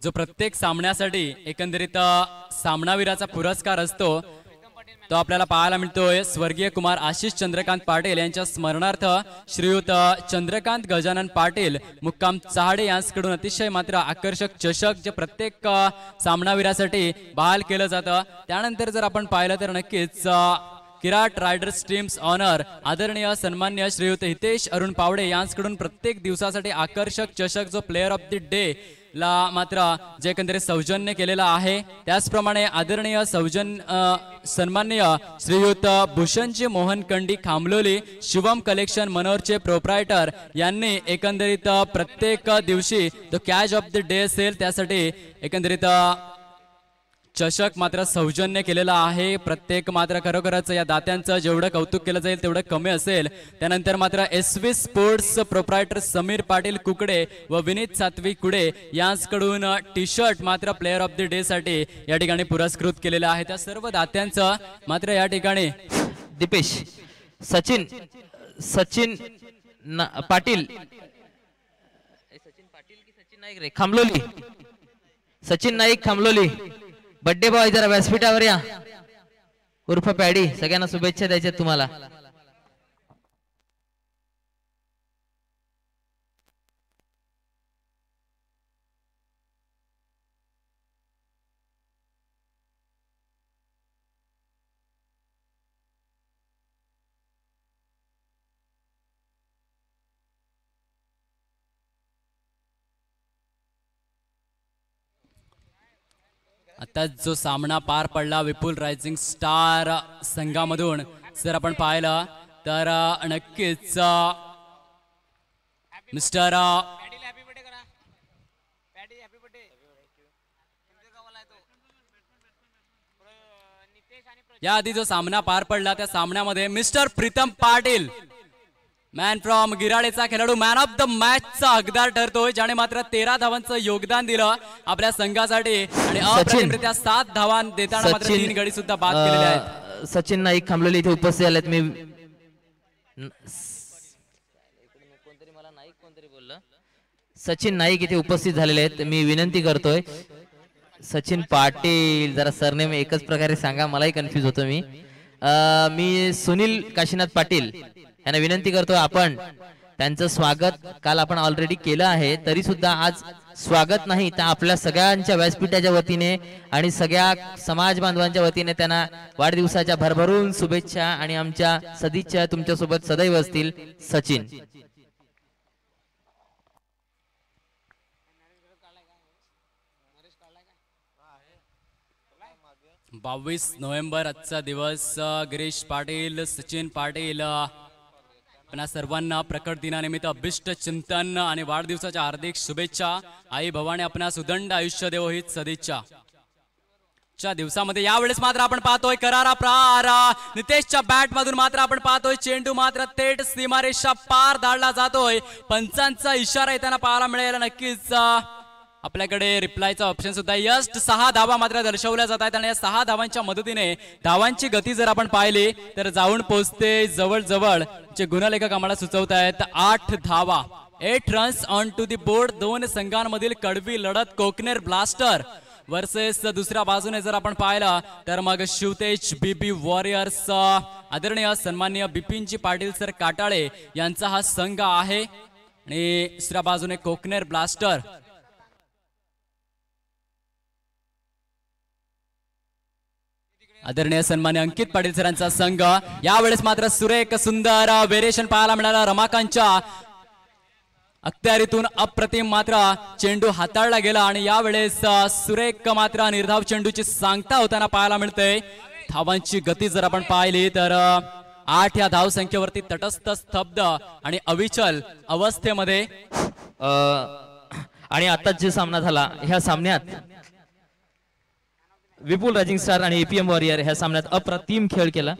जो प्रत्येक सामन्यासाठी एकंदरीत सामनावीराचा पुरस्कार असतो तो आपल्याला पाहायला मिळतोय। स्वर्गीय कुमार आशिष चंद्रकांत पाटील यांच्या स्मरणार्थ श्रीयुत चंद्रकांत गजानन पाटील मुक्काम चहाडे यांच्याकडून अतिशय मात्र आकर्षक चषक जे प्रत्येक सामनावीरासाठी बहाल केलं जातं। त्यानंतर जर आपण पाहिलं तर नक्कीच किराट रायडर्स टीम्स ऑनर आदरणीय सन्मान्य श्रीयुत हितेश अरुण पावडे यांच्याकडून प्रत्येक दिवसासाठी आकर्षक चषक जो प्लेयर ऑफ द डे ला मात्र जे एकंदरीत सौजन्य केलेला आहे। त्याचप्रमाणे आदरणीय सन्माननीय श्रीयुत भूषणजी मोहन कंडी खामलोली शिवम कलेक्शन मनोरचे प्रोप्रायटर यांनी एकंदरीत प्रत्येक दिवशी जो कॅच ऑफ द डे असेल त्यासाठी एकंदरीत चषक मात्र सौजन्य केलेला आहे। प्रत्येक मात्र खरोखरच या दात्यांचं जेवढं कौतुक केलं जाईल तेवढं कमी असेल। त्यानंतर मात्र SV sports proprietor Sameer Patil Kukde व विनीत सात्वी कुडे यांच्याकडून टी शर्ट मात्र प्लेयर ऑफ द डे साठी या ठिकाणी पुरस्कृत केलेलं आहे। त्या सर्व दात्यांचं मात्र या ठिकाणी दीपेश सचिन पाटील सचिन नाईक रे खामलोली सचिन नाईक खामलोली बड्डे बॉय जरा व्यासपीठावर या उर्फ पॅडी सगळ्यांना शुभेच्छा द्यायच्या तुम्हाला। आता जो सामना पार पडला विपुल रायझिंग स्टार संघामधून जर आपण पाहिलं तर नक्कीच मिस्टर याआधी जो सामना पार पडला त्या सामन्यामध्ये mister Pritam Patil man from गिराळेचा खेळाडू मॅन ऑफ द मॅचचा हकदार ठरतोय ज्याने मात्र 13 धावांचं योगदान दिलं आपल्या संघासाठी आणि अप्रतिमरित्या 7 धावा देताना मात्र 3 गडी सुद्धा बाद केलेले आहेत। सचिन नाईक खामलोली इथे उपस्थित आलेत। मी सचिन नाईक इथे उपस्थित झालेले आहेत। मी विनंती करतोय सचिन पाटील जरा सरनेम एकच प्रकारे सांगा मलाही कन्फ्यूज होतो मी सुनील काशीनाथ पाटील यांना विनंती करतो आपण त्यांचं स्वागत काल आपण ऑलरेडी केलं आहे तरी सुद्धा आज स्वागत नाही तर आपल्या सगळ्यांच्या व्यासपीठाच्या वतीने आणि सगळ्या समाज बांधवांच्या वतीने त्यांना वाढदिवसाच्या भरभरून शुभेच्छा आणि आमच्या सदिच्छा तुमच्या सोबत सदैव असतील। सचिन 22 नोव्हेंबर आजचा दिवस गिरीश पाटील सचिन पाटील आपणा सर्वांना प्रकट दिनानिमित्त अभिष्ट चिंतन आणि वाढदिवसाच्या हार्दिक शुभेच्छा। आई भवानी आपणा सुदंड आयुष्य देवो हीच सदिच्छा। च्या दिवसामध्ये यावेळेस मात्र आपण पाहतोय करारा प्रहार नितेशच्या बॅट मधून मात्र आपण पाहतोय चेंडू मात्र थेट सीमारेषा पार धाडला जातोय। पंचांचा इशारा येताना पाहायला मिळेल। नक्कीच आपल्याकडे रिप्लायचा ऑप्शन सुद्धा जस्ट 6 धावा मात्र दर्शवल्या जात आहेत आणि या 6 धावांच्या मदतीने धावांची गती जर आपण पाहिली तर जाऊन पोहोचते जवळ जे गुणलेखक आम्हाला सुचवत आहेत 8 धावा 8 runs on to the board. 2 संघांमधील कडवी लढत कोकनेर ब्लास्टर वर्सेस दुसऱ्या बाजूने जर आपण पाहिलं तर मग शिवतेज बीबी वॉरियर्स आदरणीय सन्माननीय बिपिनजी पाटील सर काटाळे यांचा हा संघ आहे आणि दुसऱ्या बाजूने कोकनेर ब्लास्टर आदरणीय सन्मान्य अंकित पाटील सरांचा संघ। यावेळेस मात्र सुरेख सुंदर व्हेरिएशन पाहायला मिळाला। रमाकांतच्या अखत्यारीतून अप्रतिम मात्र चेंडू हाताळला गेला आणि यावेळेस सुरेख मात्र निर्धाव चेंडूची सांगता होताना पाहायला मिळते। धावांची गती जर आपण पाहिली तर 8 या धाव संख्येवरती तटस्थ स्तब्ध आणि अविचल अवस्थेमध्ये आणि आता जे सामना झाला ह्या सामन्यात विपुल रायझिंग स्टार आणि एपीएम वॉरियर ह्या सामन्यात अप्रतिम खेळ केला।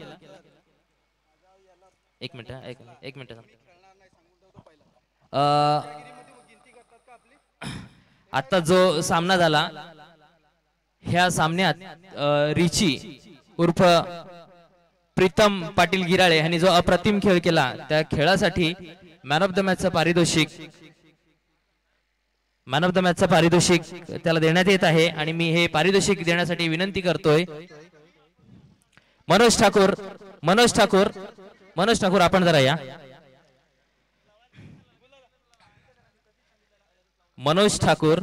एक मिनिट आता जो सामना झाला ह्या सामन्यात रिची उर्फ प्रीतम पाटील गिराळे यांनी जो अप्रतिम खेळ केला त्या खेळासाठी मॅन ऑफ द मॅचचं पारितोषिक मॅन ऑफ द मॅचचं पारितोषिक त्याला देण्यात येत आहे आणि मी हे पारितोषिक देण्यासाठी विनंती करतोय मनोज ठाकूर. मनोज ठाकूर, मनोज ठाकूर आपण जरा या. मनोज ठाकूर.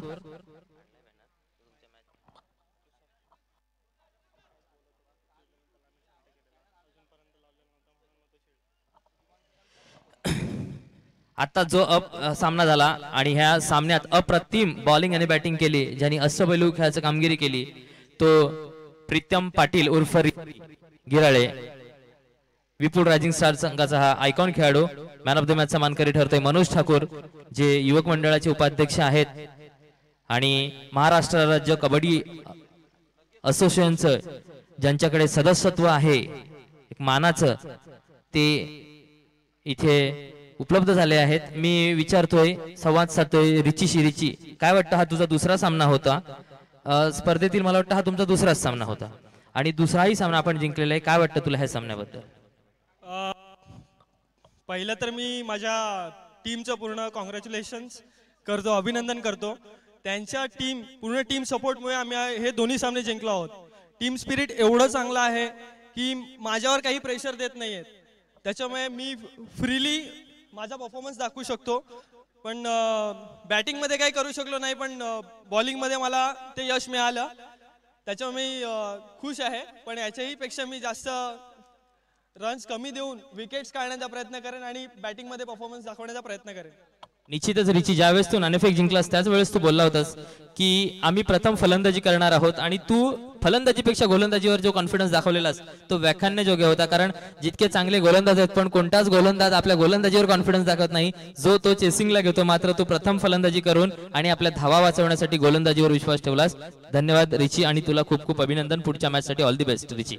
आता जो सामना झाला आणि ह्या सामन्यात अप्रतिम बॉलिंग आणि बॅटिंग केली, ज्यांनी अष्टपैलू खेळाची कामगिरी केली, तो प्रीतम पाटील उर्फ गिराळे, विपुल रायझिंग स्टार संघाचा हा आयकॉन खेळाडू. मॅन ऑफ द मॅचचा मानकरी ठरतोय मनोज ठाकूर, जे युवक मंडळाचे उपाध्यक्ष आहेत आणि महाराष्ट्र राज्य कबड्डी असोसिएशनचं ज्यांच्याकडे सदस्यत्व आहे एक मानाचं, ते इथे उपलब्ध झाले आहेत. मी विचारतोय, संवाद साधतोय रिचीशी. रिची, काय वाटतं, हा तुझा दुसरा सामना होता स्पर्धेतील, मला वाटतं हा तुमचा दुसराच सामना होता आणि दुसराही सामना आपण जिंकलेला आहे. काय वाटतं तुला ह्या सामन्याबद्दल? पहिलं तर मी माझ्या टीमचं पूर्ण कॉंग्रॅच्युलेशन्स करतो, अभिनंदन करतो. त्यांच्या पूर्ण टीम सपोर्टमुळे आम्ही हे दोन्ही सामने जिंकलो आहोत. टीम स्पिरिट एवढं चांगलं आहे की माझ्यावर काही प्रेशर देत नाही आहेत, त्याच्यामुळे मी फ्रीली माझा परफॉर्मन्स दाखवू शकतो. पण बॅटिंगमध्ये काही करू शकलो नाही, पण बॉलिंगमध्ये मला ते यश मिळालं, त्याच्यामुळे मी खुश आहे. पण याच्याही पेक्षा मी जास्त रन्स कमी देऊन विकेट्स काढण्याचा प्रयत्न करेन आणि बॅटिंगमध्ये परफॉर्मन्स दाखवण्याचा प्रयत्न करेन. निश्चितच रिची, ज्यावेळेस तू नाणेफेक जिंकलास त्याच वेळेस तू बोलला होतास की आम्ही प्रथम फलंदाजी करणार आहोत आणि तू फलंदाजीपेक्षा गोलंदाजीवर जो कॉन्फिडन्स दाखवलेलास तो व्याख्यानयोग्य होता. कारण जितके चांगले गोलंदाज आहेत पण कोणताच गोलंदाज आपल्या गोलंदाजीवर कॉन्फिडन्स दाखवत नाही जो तो चेसिंगला घेतो, मात्र तू प्रथम फलंदाजी करून आणि आपल्या धावा वाचवण्यासाठी गोलंदाजीवर विश्वास ठेवलास. धन्यवाद रिची आणि तुला खूप खूप अभिनंदन. पुढच्या मॅचसाठी ऑल दी बेस्ट रिची.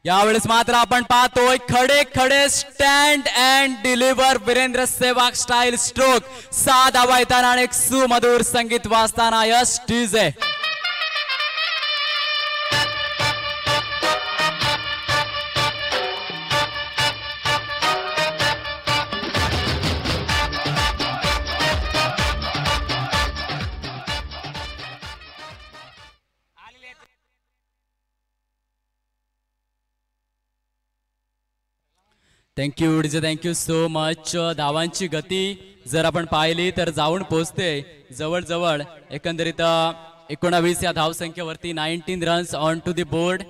यावेळेस मात्र आपण पाहतोय खडे खडे stand and deliver Virendra Sehwag style stroke. 6 धावा येताना आणि एक सुमधुर संगीत वाजताना यश DJ. Thank you DJ, thank you so much. धावांची गती जर आपण पाहिली तर जाऊन पोहोचते जवळजवळ एकंदरीत 19 या धावसंख्येवरती. 19 runs on to the board.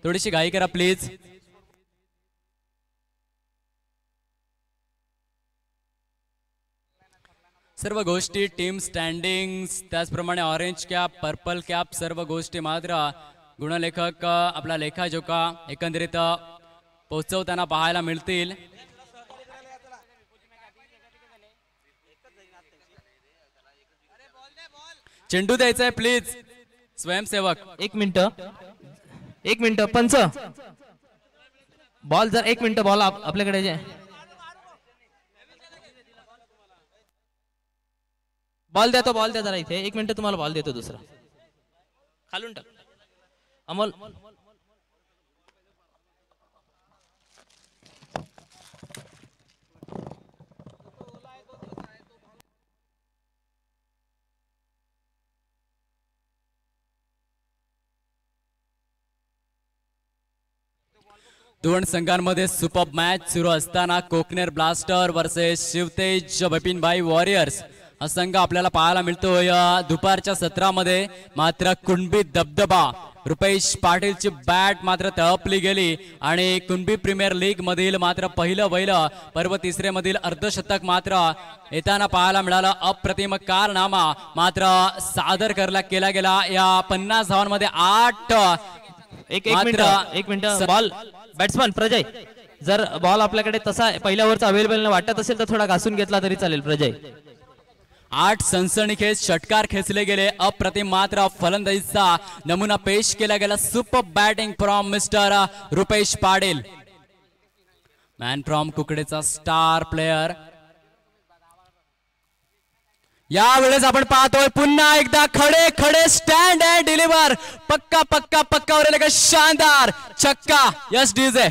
थोडीशी घाई करा प्लीज. सर्व गोष्टी टीम स्टँडिंग्स, त्याचप्रमाणे ऑरेंज कॅप, पर्पल कॅप, सर्व गोष्टी मात्र गुणलेखक आपला लेखाजोखा एकंदरीत पोहोचवताना पाहायला मिळतील. चेंडू द्यायचा आहे प्लीज स्वयंसेवक. एक मिनिट पंच, बॉल जर 1 मिनिट बॉल आपल्याकडे बॉल द्या, तो बॉल द्या जरा इथे. 1 मिनिट तुम्हाला बॉल देतो दुसरा. खालून टाक अमोल. दोन संघांमध्ये सुपर मॅच सुरू असताना Kokner blaster versus Shivtej Bipinbhai warriors हा संघ आपल्याला पाहायला मिळतोय दुपारच्या सत्रामध्ये. मात्र कुणबी दबदबा, रुपेश पाटीलची बॅट मात्र तळपली गेली आणि कुणबी प्रीमियर लीग मधील मात्र पहिलं पर्व तिसरे मधील अर्धशतक मात्र येताना पाहायला मिळालं. अप्रतिम कारनामा मात्र सादर केला गेला. या 50 धावांमध्ये 8 एक मिनिट बॉल. बॅट्समन प्रजय, जर बॉल आपल्याकडे तसा पहिल्या ओव्हरचा अवेलेबल वाटत असेल तर थोडा घासून घेतला तरी चालेल. प्रजय, 8 सनसनीखेज षटकार खेचले गेले. अप्रतिम मात्र फलंदाजीचा नमुना पेश केला गेला. Super batting from mister Rupesh Patil, man from कुकडेचा स्टार प्लेयर. यावेळेस आपण पाहतोय पुन्हा एकदा खडे खडे स्टँड अँड डिलिव्हर. पक्का वर शानदार छक्का. Yes DJ.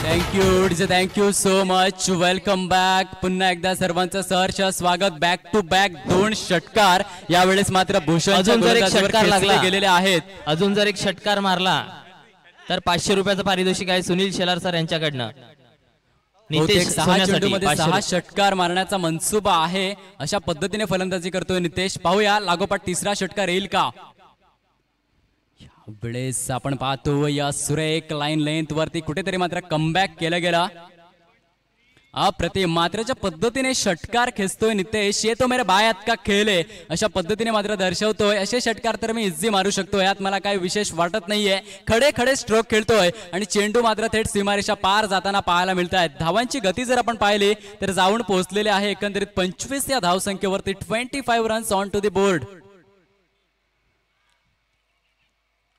Thank you so much. Welcome back. पुन्हा एकदा सर्वांचं सहर्ष स्वागत. बॅक टू बॅक 2 षटकार यावेळेस मात्र भूषण अजून जर एक षटकार लागला गेलेले आहेत. अजून जर एक षटकार मारला तर 500 रुपयाचं पारितोषिक आहे सुनील शेलार सर यांच्याकडनं. नितेश 6 सोन्यासाठी चेंडूमध्ये 6 500. षटकार मारण्याचा मनसुबा आहे. अशा पद्धतीने फलंदाजी करतोय नितेश. पाहूया लागोपाठ तिसरा षटकार येईल का. वेळेस आपण पाहतो या सुरेख लाईन लेंथ वरती कुठेतरी मात्र कमबॅक केलं गेला. अप्रतिम मात्रच्या पद्धतीने षटकार खेचतोय नितेश. ये तो मेरे बायात का खेळ अशा पद्धतीने मात्र दर्शवतोय. असे षटकार तर मी इझी मारू शकतो, यात मला काही विशेष वाटत नाहीये. खडे खडे स्ट्रोक खेळतोय आणि चेंडू मात्र थेट सीमारेषा पार जाताना पाहायला मिळत आहेत. धावांची गती जर आपण पाहिली तर जाऊन पोहोचलेले आहे एकंदरीत 25 या धावसंख्येवरती. 25 runs on to the board.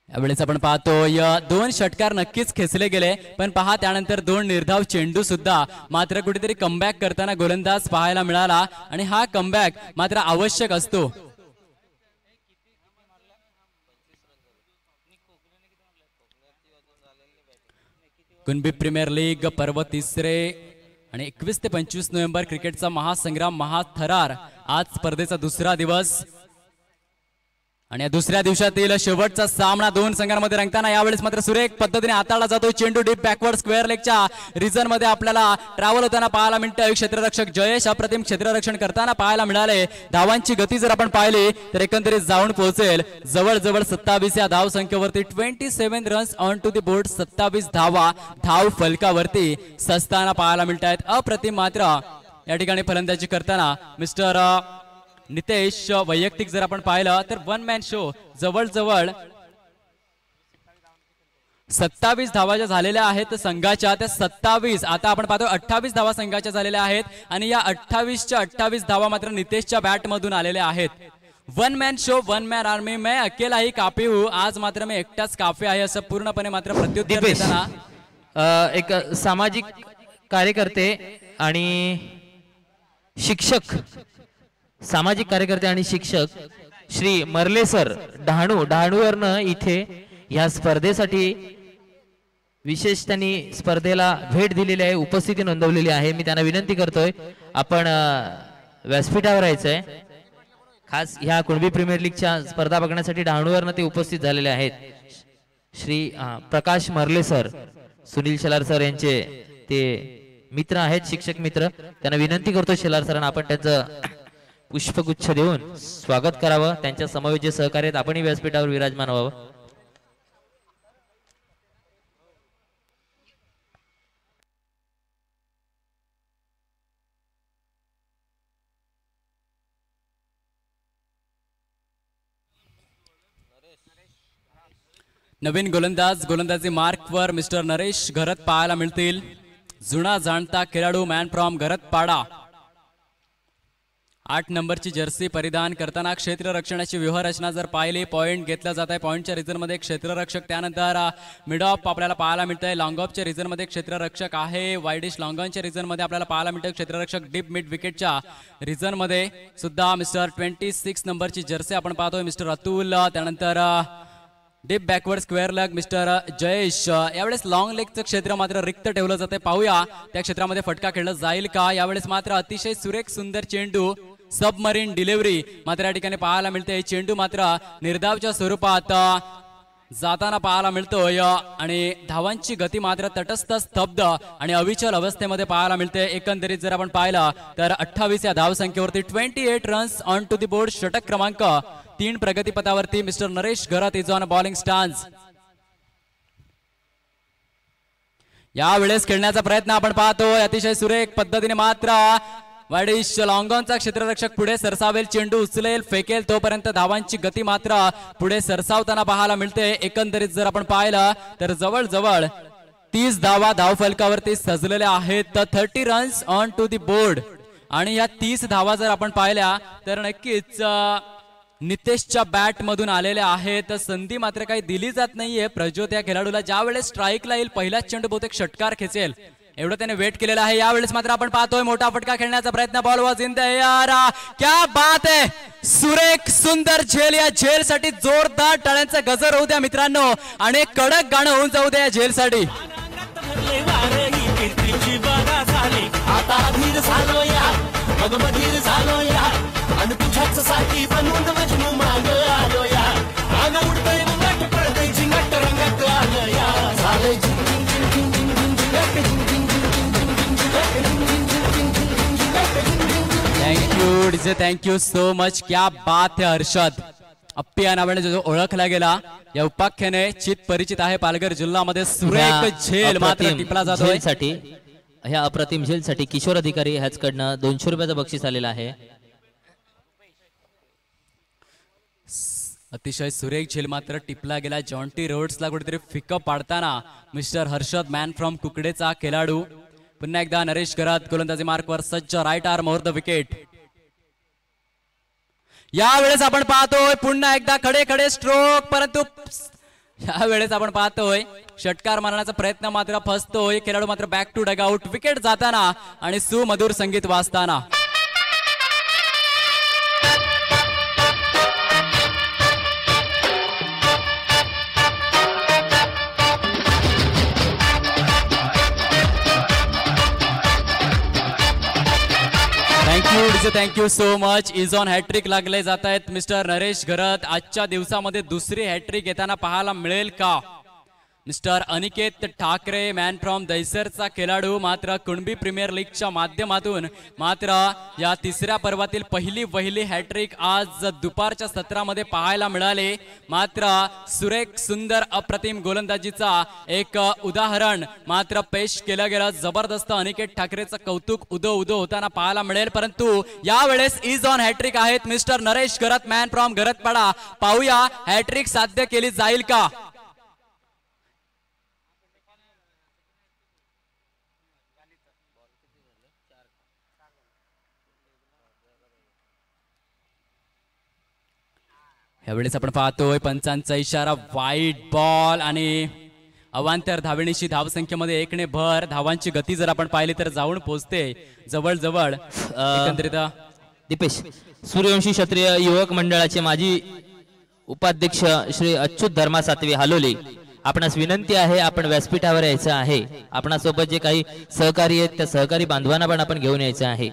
यावेळेस आपण पाहतो या 2 षटकार नक्कीच खेचले गेले, पण पहा त्यानंतर 2 निर्धाव चेंडू सुद्धा मात्र कुठेतरी कमबॅक करताना गोलंदाज पाहायला मिळाला आणि हा कमबॅक मात्र आवश्यक असतो. कुणबी प्रीमियर लीग पर्व 3 आणि 21 ते 25 नोव्हेंबर क्रिकेटचा महासंग्राम महाथरार. आज स्पर्धेचा दुसरा दिवस आणि या दुसऱ्या दिवसातील शेवटचा सामना 2 संघांमध्ये रंगताना यावेळेस मात्र सुरेख पद्धतीने हाताळला जातो. चेंडू डीप बॅकवर्ड स्क्वेअर लेगच्या रिजन मध्ये आपल्याला ट्रॅव्हल होताना पाहायला मिळतं. क्षेत्ररक्षक जयेश अप्रतिम क्षेत्ररक्षण करताना पाहायला मिळाले. धावांची गती जर आपण पाहिली तर एकंदरीत जाऊन पोहोचेल जवळजवळ 27 या धाव संख्येवरती. 27 runs on to the board. 27 धावा धाव फलकावरती सस्ताना पाहायला मिळत आहेत. अप्रतिम मात्र या ठिकाणी फलंदाजी करताना मिस्टर नितेश वैयक्तिक जर आपण पाहिलं तर 1 मॅन शो जवळजवळ 27 धावा ज्या झालेल्या आहेत संघाच्या, त्या 27 आता आपण पाहतो 28 धावा संघाच्या झालेल्या आहेत आणि या 28च्या 28 धावा मात्र नितेशच्या बॅट मधून आलेल्या आहेत. 1 मॅन शो 1 मॅन आर्मी. मैं अकेला ही काफी हूं. आज मात्र मी एकटाच काफी आहे असं पूर्णपणे मात्र प्रत्युत्तर देताना एक सामाजिक कार्यकर्ते आणि शिक्षक, सामाजिक कार्यकर्ते आणि शिक्षक श्री मर्ले सर डहाणूवरनं इथे या स्पर्धेसाठी विशेष त्यांनी स्पर्धेला भेट दिलेली आहे, उपस्थिती नोंदवलेली आहे. मी त्यांना विनंती करतोय आपण व्यासपीठावर यायचंय. खास ह्या कुणबी प्रीमियर लीगच्या स्पर्धा बघण्यासाठी डहाणूवरनं ते उपस्थित झालेले आहेत. श्री प्रकाश मर्ले सर, सुनील शेलार सर यांचे ते मित्र आहेत, शिक्षक मित्र. त्यांना विनंती करतो शेलार सरांना आपण त्यांचं पुष्पगुच्छ देऊन स्वागत करावं. त्यांच्या समवेत जे सहकार्य आहेत आपणही व्यासपीठावर विराजमान व्हावं. नवीन गोलंदाजी मार्कवर मिस्टर नरेश घरत पाहायला मिळतील. जुना जाणता खेळाडू मॅन फ्रॉम घरतपाडा. 8 नंबरची जर्सी परिधान करताना क्षेत्ररक्षणाची व्यूहरचना जर पाहिली, पॉईंट घेतला जात आहे. पॉईंटच्या रिजनमध्ये क्षेत्ररक्षक, त्यानंतर मिड ऑफ आपल्याला पाहायला मिळत आहे. लॉंग ऑफच्या रिजनमध्ये क्षेत्ररक्षक आहे. वाईडिश लॉंग ऑनच्या रिजनमध्ये आपल्याला पाहायला मिळतं क्षेत्ररक्षक. डीप मिड विकेटच्या रिजनमध्ये सुद्धा मिस्टर 26 नंबरची जर्सी आपण पाहतोय मिस्टर अतुल. त्यानंतर deep backward square leg mister Jayesh. यावेळेस लॉंग लेगचं क्षेत्र मात्र रिक्त ठेवलं जाते. पाहूया त्या क्षेत्रामध्ये फटका खेळला जाईल का. यावेळेस मात्र अतिशय सुरेख सुंदर चेंडू सबमरीन डिलिव्हरी मात्र या ठिकाणी पाहायला मिळते. चेंडू मात्र निर्धावच्या स्वरूपात जाताना पाहायला मिळतोय आणि धावांची गती मात्र तटस्थ, स्तब्ध आणि अविचल अवस्थेमध्ये पाहायला मिळते. एकंदरीत जर आपण पाहिलं तर 28 या धाव संख्येवरती 28 runs on to the board. षटक क्रमांक 3 प्रगतीपथावरती मिस्टर नरेश घरात इज ऑन बॉलिंग स्टान्स. यावेळेस खेळण्याचा प्रयत्न आपण पाहतोय अतिशय सुरेख पद्धतीने. मात्र वाईडिश लॉंगॉनचा क्षेत्ररक्षक पुढे सरसावेल, चेंडू उचलेल, फेकेल, तोपर्यंत धावांची गती मात्र पुढे सरसावताना पाहायला मिळते. एकंदरीत जर आपण पाहिलं तर जवळजवळ 30 धावा धाव फलकावरती सजलेल्या आहेत. 30 runs on to the board आणि या 30 धावा जर आपण पाहिल्या तर नक्कीच नितेशच्या बॅट मधून आलेल्या आहेत. संधी मात्र काही दिली जात नाहीये प्रज्योत या खेळाडूला. ज्या वेळेस स्ट्राईकला येईल पहिलाच चेंडू बहुतेक षटकार खेचेल एवढं त्याने वेट केलेलं आहे. यावेळेस मात्र आपण पाहतोय मोठा फटका खेळण्याचा प्रयत्न. Ball was in the air. क्या बात आहे. सुरेख सुंदर झेल. या झेल साठी जोरदार टाळ्यांचा गजर होऊ द्या मित्रांनो आणि कडक गाणं होऊन जाऊ द्या या झेल साठी. आईची बघा झाली आता धीर झालो या मग मधीर झालो या आणि तुझ्याच साठी बनवून मजनू माग आलो या आग उडतय मुंगट पडतय झिंगट रंगत आलं या झालंय झिंग झिंग झिंग झिंग झिंग झिंग झिंगट झिंग झिंग झिंग झिंग झिंग झिंग झिंग झिंग thank you DJ, thank you so much. क्या बात है हर्षद. अप्पी या नावाने जो ओळखला गेला या उपाख्याने चित परिचित आहे पालघर जिल्ह्यामध्ये. सुरेख झेल मात्र टिपला जातोय. साठी ह्या अप्रतिम झेलसाठी किशोर अधिकारी ह्याचकडनं 200 रुपयाचं बक्षीस आलेलं आहे. अतिशय सुरेख झेल मात्र टिपला गेला. जॉन्टी रोड्सला कुठेतरी फिकअ पाडताना मिस्टर हर्षद मॅन फ्रॉम कुकडेचा खेळाडू. पुन्हा एकदा नरेश गरात गोलंदाजी मार्कवर सज्ज. Right arm over the wicket. यावेळेस आपण पाहतोय पुन्हा एकदा खडे खडे स्ट्रोक, परंतु यावेळेस आपण पाहतोय षटकार मारण्याचा प्रयत्न मात्र फसतोय. खेळाडू मात्र बॅक टू डगआउट. विकेट जाताना आणि सुमधुर संगीत वाजताना. Thank you so much. Is on hat trick लागले जात आहेत मिस्टर नरेश घरत. आजच्या दिवसामध्ये दुसरी हॅट्रिक येताना पाहायला मिळेल का? Mister Aniket Thackeray man from दहिसरचा खेळाडू मात्र कुणबी प्रीमियर लीगच्या माध्यमातून मात्र या तिसऱ्या पर्वातील पहिली हॅट्रिक आज दुपारच्या सत्रामध्ये पाहायला मिळाले. मात्र सुरेख सुंदर अप्रतिम गोलंदाजीचा एक उदाहरण मात्र पेश केलं गेलं. जबरदस्त अनिकेत ठाकरेचं कौतुक उदो होताना पाहायला मिळेल. परंतु यावेळेस इज ऑन हॅट्रिक आहेत mister Naresh Gharat man from Gharatpada. पाहूया हॅट्रिक साध्य केली जाईल का? यावेळेस आपण पाहतोय पंचांचा इशारा. वाईट बॉल आणि अवांतर धावेणीशी धावसंख्येमध्ये 1 ने भर. धावांची गती जर आपण पाहिली तर जाऊन पोहोचते जवळ एकंदरीत. दीपेश, सूर्यवंशी क्षत्रिय युवक मंडळाचे माजी उपाध्यक्ष श्री अच्युत धर्मा सातवे हालोली, आपणास विनंती आहे आपण व्यासपीठावर यायचं आहे. आपणासोबत जे काही सहकारी आहेत त्या सहकारी बांधवांना पण आपण घेऊन यायचं आहे.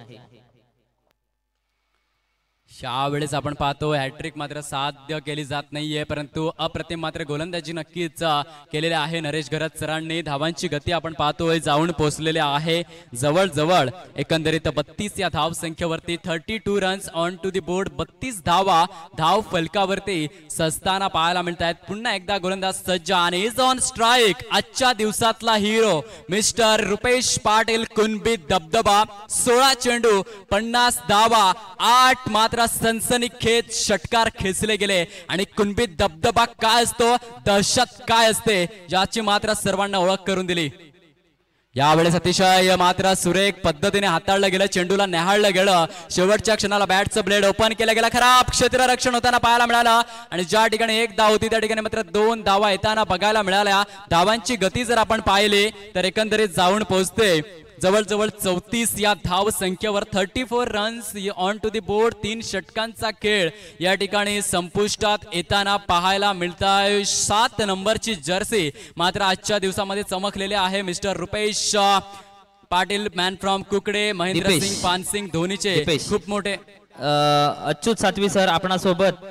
यावेळेस आपण पाहतो हॅट्रिक मात्र साध्य केली जात नाहीये, परंतु अप्रतिम मात्र गोलंदाजी नक्कीच केलेले आहे नरेश घरत सरांनी. धावांची गती आपण पाहतोय जाऊन पोहोचलेले आहे जवळ एकंदरीत 32 या धाव संख्येवरती. 32 runs on to the board. 32 धावा धाव फलकावरती सस्ताना पाहायला मिळत आहेत. पुन्हा एकदा गोलंदाज सज्ज आणि इज ऑन स्ट्राईक. आजच्या दिवसातला हिरो मिस्टर रुपेश पाटील. कुणबी दबदबा. 16 चेंडू 50 धावा 8 मात्र सनसनीखेज षटकार खेचले गेले. आणि कुणबी दबदबा काय असतो, दहशत काय असते याची मात्र सर्वांना ओळख करून दिली. यावेळेस अतिशय मात्र सुरेख पद्धतीने हाताळलं गेलं. चेंडूला न्याहाळलं गेलं. शेवटच्या क्षणाला बॅटचं ब्लेड ओपन केलं गेलं. खराब क्षेत्ररक्षण होताना पाहायला मिळालं. आणि ज्या ठिकाणी 1 धाव होती त्या ठिकाणी मात्र 2 धावा येताना बघायला मिळाल्या. धावांची गती जर आपण पाहिली तर एकंदरीत जाऊन पोहोचते जवळ 34 या धाव संख्येवर. 34 runs on to the board. 3 षटकांचा खेळ या ठिकाणी संपुष्टात येताना पाहायला मिळताय. 7 नंबरची जर्सी मात्र आजच्या दिवसामध्ये चमकलेले आहे mister Rupesh Patil man from Kukde. Mahendra Singh Pansingh धोनीचे खूप मोठे. अच्युत सातवी सर आपणासोबत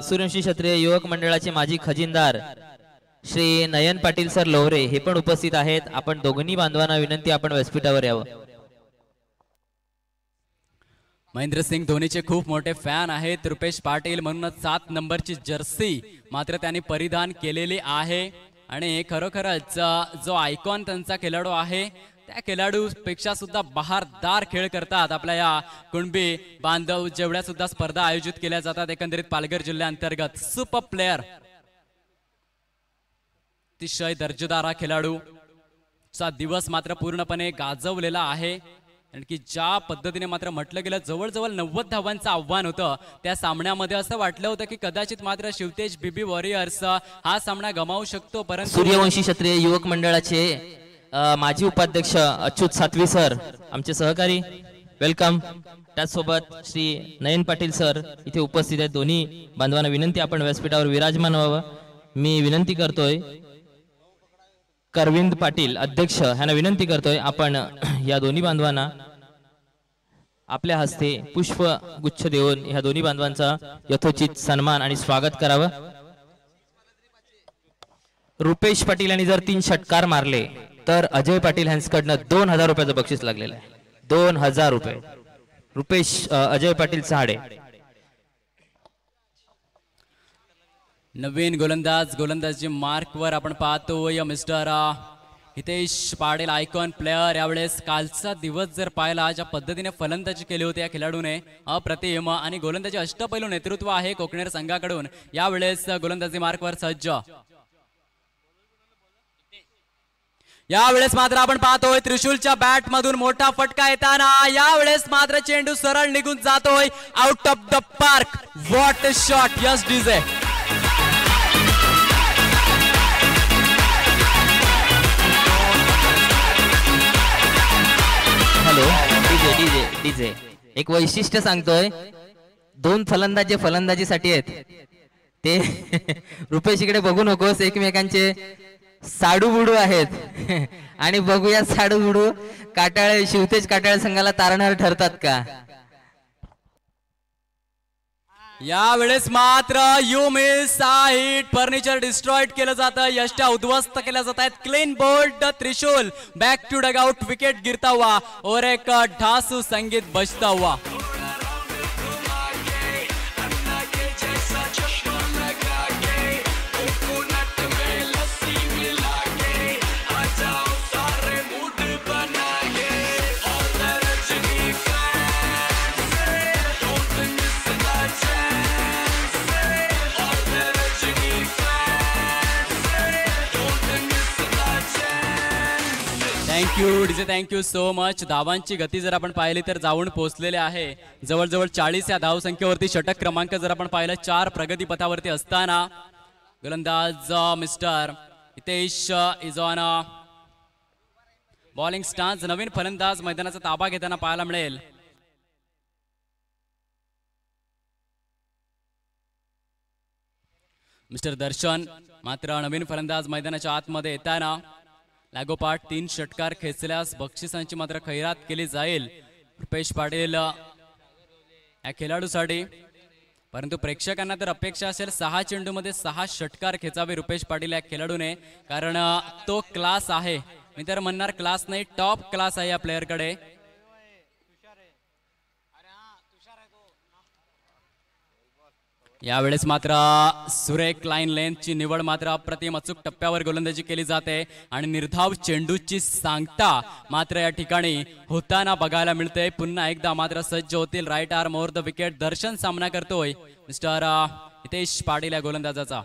सूर्यवंशी क्षत्रिय युवक मंडळाचे माजी खजिनदार श्री नयन पाटील सर लोहरे हे पण उपस्थित आहेत. आपण दोघांनी बांधवांना विनंती आपण व्यासपीठावर यावं. महेंद्र सिंग धोनीचे खूप मोठे फॅन आहेत रुपेश पाटील, म्हणूनच 7 नंबरची जर्सी मात्र त्यांनी परिधान केलेली आहे. आणि खरोखरच जो आयकॉन त्यांचा खेळाडू आहे त्या खेळाडूपेक्षा सुद्धा बहारदार खेळ करतात आपल्या या कुणबी बांधव जेवढ्या सुद्धा स्पर्धा आयोजित केल्या जातात एकंदरीत पालघर जिल्ह्याअंतर्गत. सुपर प्लेयर, अतिशय दर्जेदार हा खेळाडूचा दिवस मात्र पूर्णपणे गाजवलेला आहे. कारण की ज्या पद्धतीने मात्र म्हटलं गेलं जवळ 90 धावांचं आव्हान होतं त्या सामन्यामध्ये. असं वाटलं होतं की कदाचित मात्र शिवतेज बीबी वॉरियर्स हा सामना गमावू शकतो, परंतु सूर्यवंशी क्षत्रिय युवक मंडळाचे माजी उपाध्यक्ष अच्युत सातवी सर आमचे सहकारी वेलकम. त्याचसोबत श्री नयन पाटील सर इथे उपस्थित आहेत. दोन्ही बांधवांना विनंती आपण व्यासपीठावर विराजमान व्हावं मी विनंती करतोय. करविंद पाटील अध्यक्ष ह्यांना विनंती करतोय आपण या दोन्ही बांधवांना आपल्या हस्ते पुष्प गुच्छ देऊन ह्या दोन्ही बांधवांचा यथोचित सन्मान आणि स्वागत करावं। रुपेश पाटील यांनी जर 3 षटकार मारले तर अजय पाटील यांच्याकडनं 2000 रुपयाचं बक्षीस लागलेलं आहे। 2000 रुपये रुपेश अजय पाटील सहाडे। नवीन गोलंदाजी मार्कवर आपण पाहतोय mister Hitesh Patil icon player. यावेळेस कालचा दिवस जर पाहिला ज्या पद्धतीने फलंदाजी केली होती या खेळाडूने अप्रतिम आणि गोलंदाजी अष्टपैलू नेतृत्व आहे कोकणेर संघाकडून। यावेळेस गोलंदाजी मार्कवर सज्ज। यावेळेस मात्र आपण पाहतोय त्रिशूलच्या बॅट मधून मोठा फटका येताना यावेळेस मात्र चेंडू सरळ निघून जातोय out of the park. What a shot. Yes DJ. Hello DJ DJ DJ एक वैशिष्ट्य सांगतोय। 2 फलंदाज फलंदाजीसाठी आहेत ते रुपेश इकडे बघू नकोस एकमेकांचे साडूबुडू आहेत आणि बघूया साडूबुडू काटाळे शिवतेज काटाळे संघाला तारणार ठरतात का। यावेळेस मात्र you miss hit furniture destroyed केलं जातं यष्ट्या उद्ध्वस्त केल्या जात आहेत। Clean bowled Trishul back to dugout wicket गिरता हुआ और एक ढासू संगीत बजता हुआ। Thank you DJ thank you so much. धावांची गती जर आपण पाहिली तर जाऊन पोहोचलेले आहे जवळजवळ 40 या धावसंख्येवरती। षटक क्रमांक जर आपण पाहिलं 4 प्रगतीपथावरती असताना गोलंदाज mister Hitesh is on bowling stance. नवीन फलंदाज मैदानाचा ताबा घेताना पाहायला मिळेल। मिस्टर दर्शन मात्र नवीन फलंदाज मैदानाच्या आतमध्ये येताना लागोपाठ 3 षटकार खेचल्यास बक्षिसांची मात्र खैरात केली जाईल रुपेश पाटील या खेळाडूसाठी। परंतु प्रेक्षकांना तर अपेक्षा असेल 6 चेंडूमध्ये 6 षटकार खेचावे रुपेश पाटील या खेळाडूने, कारण तो क्लास आहे। मी तर म्हणणार क्लास नाही टॉप क्लास आहे या प्लेयरकडे। यावेळेस मात्र सुरेख लाईन लेंथची निवड मात्र अप्रतिम अचूक टप्प्यावर गोलंदाजी केली जाते आणि निर्धाव चेंडूची सांगता मात्र या ठिकाणी होताना बघायला मिळते। पुन्हा एकदा मात्र सज्ज होतील right arm over the wicket. Darshan सामना करतोय मिस्टर हितेश पाटील या गोलंदाजाचा।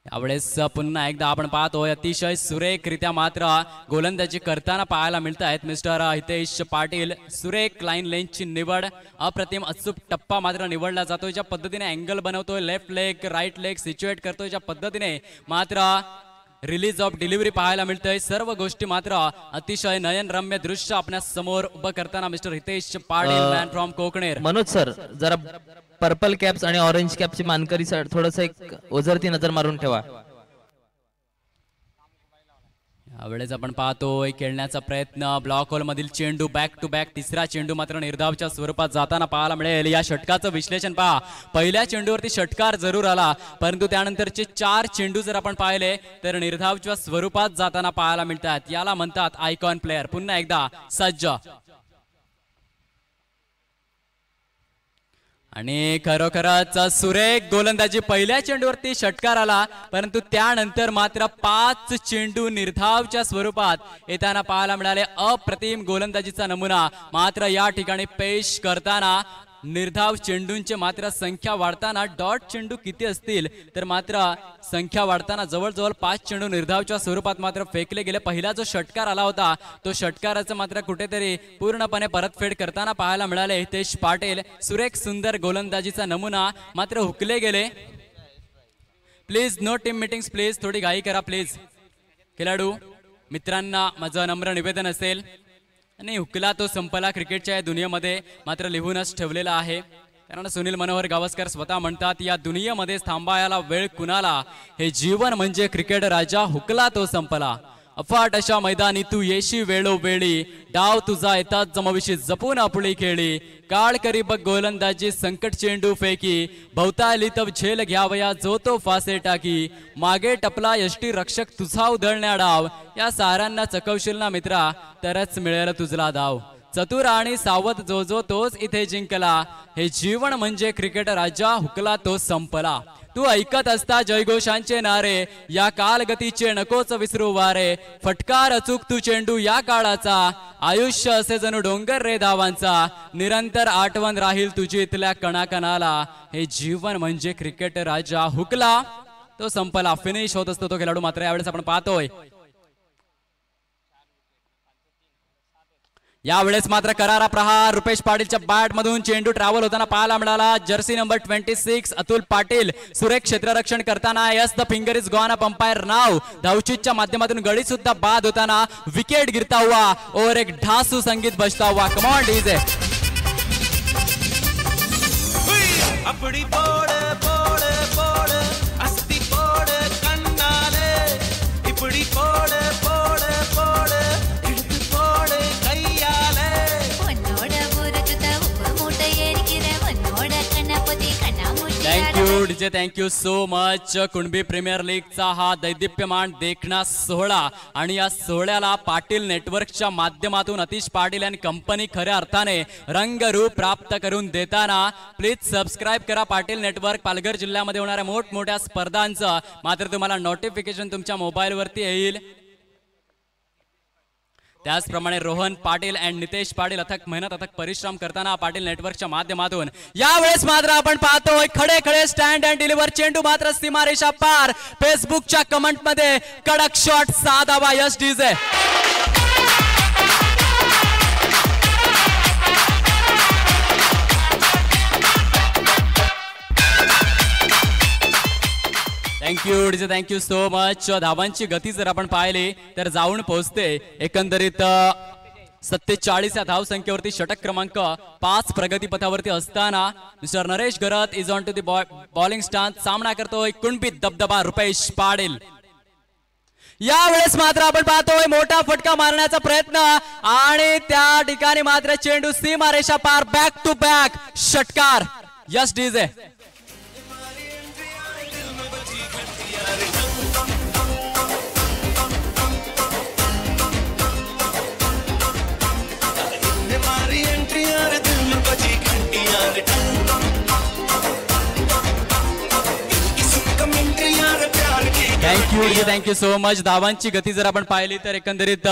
यावेळेस पुन्हा एकदा आपण पाहतोय अतिशय सुरेखरित्या मात्र गोलंदाजी करताना पाहायला मिळत आहेत मिस्टर हितेश पाटील। सुरेख लाईन लेंथची निवड अप्रतिम अचूक टप्पा मात्र निवडला जातोय। ज्या पद्धतीने अँगल बनवतोय लेफ्ट लेग राईट लेग सिच्युएट करतोय ज्या पद्धतीने मात्र रिलीज ऑफ डिलिव्हरी पाहायला मिळतंय। सर्व गोष्टी मात्र अतिशय नयनरम्य दृश्य आपल्या समोर उभं करताना mister Hitesh Patil man from Kokner. Manoj sir जरा पर्पल कॅप्स आणि ऑरेंज कॅपची मानकरी थोडस एक ओझरती नजर मारून ठेवा। यावेळेस आपण पाहतोय खेळण्याचा प्रयत्न ब्लॉक होल मधील चेंडू बॅक टू बॅक। तिसरा चेंडू मात्र निर्धावच्या स्वरूपात जाताना पाहायला मिळेल। या षटकाचं विश्लेषण पहा। पहिल्या चेंडूवरती षटकार जरूर आला परंतु त्यानंतरचे 4 चेंडू जर आपण पाहिले तर निर्धावच्या स्वरूपात जाताना पाहायला मिळतात। याला म्हणतात आयकॉन प्लेयर। पुन्हा एकदा सज्ज आणि खरोखरच सुरेख गोलंदाजी। पहिल्या चेंडूवरती षटकार आला परंतु त्यानंतर मात्र 5 चेंडू निर्धावच्या स्वरूपात येताना पाहायला मिळाले। अप्रतिम गोलंदाजीचा नमुना मात्र या ठिकाणी पेश करताना निर्धाव चेंडूंची मात्र संख्या वाढताना डॉट चेंडू किती असतील तर मात्र संख्या वाढताना जवळजवळ 5 चेंडू निर्धावच्या स्वरूपात मात्र फेकले गेले। पहिला जो षटकार आला होता तो षटकाराचं मात्र कुठेतरी पूर्णपणे परतफेड करताना पाहायला मिळाले हितेश पाटील। सुरेख सुंदर गोलंदाजीचा नमुना मात्र हुकले गेले। Please no team meetings please, थोडी घाई करा प्लीज। खेळाडू मित्रांना माझं नम्र निवेदन असेल आणि हुकला तो संपला क्रिकेटच्या या दुनियेमध्ये मात्र लिहूनच ठेवलेला आहे, कारण सुनील मनोहर गावस्कर स्वतः म्हणतात, या दुनियेमध्ये थांबायला वेळ कुणाला, हे जीवन म्हणजे क्रिकेट राजा, हुकला तो संपला. अफाट अशा मैदानी तू येशी वेळोवेळी, डाव तुझा येतात जमविशी जपून आपली खेळी. काळ करी बघ गोलंदाजी, संकट चेंडू फेकी, भवताली तव झेल घ्यावया जो तो फासे टाकी. मागे टपला यष्टी रक्षक तुझा उधळण्या डाव, या साऱ्यांना चकवशील ना मित्रा तरच मिळेल तुझला धाव. चतुर आणि सावध जो जो तोच इथे जिंकला, हे जीवन म्हणजे क्रिकेट राजा, हुकला तो संपला. तू ऐकत असता जयघोषांचे नारे, या कालगतीचे नकोच विसरू वारे. फटकार अचूक तू चेंडू या काळाचा, आयुष्य असे जणू डोंगर रे धावांचा. निरंतर आठवण राहील तुझी इथल्या कणाकणाला, हे जीवन म्हणजे क्रिकेट राजा, हुकला तो संपला. फिनिश होत असतो तो खेळाडू. मात्र यावेळेस आपण पाहतोय यावेळेस मात्र करारा प्रहार रुपेश पाटीलच्या बॅट मधून चेंडू ट्रॅव्हल होताना पाहायला मिळाला. जर्सी नंबर 26 अतुल पाटील सुरेख क्षेत्ररक्षण करताना. Yes the finger is gone up, umpire नाव. धावचीच्या माध्यमातून गडी सुद्धा बाद होताना विकेट गिरता हुआ और एक ढासू संगीत बजता हुआ. Come on DJ. अपडी पोड पोड पोड अस्ति पोड कन्नाले, इपडी पोड पोड पोड इडु पोड कैयाले. Thank you DJ, thank you so much. Kunbi premier लीगचा हा दैदिप्यमान देखणा सोहळा आणि या सोहळ्याला पाटील नेटवर्कच्या माध्यमातून अतिश पाटील आणि कंपनी खऱ्या अर्थाने रंगरूप प्राप्त करून देताना प्लीज सबस्क्राईब करा पाटील नेटवर्क. पालघर जिल्ह्यामध्ये होणाऱ्या मोठमोठ्या स्पर्धांचं मात्र तुम्हाला नोटिफिकेशन तुमच्या मोबाईलवरती येईल. त्याचप्रमाणे रोहन पाटील अँड नितेश पाटील अथक मेहनत अथक परिश्रम करताना पाटील नेटवर्कच्या माध्यमातून यावेळेस मात्र आपण पाहतोय खडे खडे स्टँड अँड डिलिव्हर चेंडू मात्र सीमारेषा पार. फेसबुकच्या कमेंट मध्ये कडक शॉट साधावा. Yes DJ. Thank you DJ, thank you so much. धावांची गती जर आपण पाहिली तर जाऊन पोहोचते एकंदरीत 47 या धावसंख्येवरती. षटक क्रमांक 5 प्रगतीपथावरती असताना mister Naresh Gharat is on to the bowling stance. सामना करतोय कुणबी दबदबा रुपेश पाटील. यावेळेस मात्र आपण पाहतोय मोठा फटका मारण्याचा प्रयत्न आणि त्या ठिकाणी मात्र चेंडू सीमारेषा पार. बॅक टू बॅक षटकार. Yes DJ. Thank you so much. धावांची गती जर आपण पाहिली तर एकंदरीत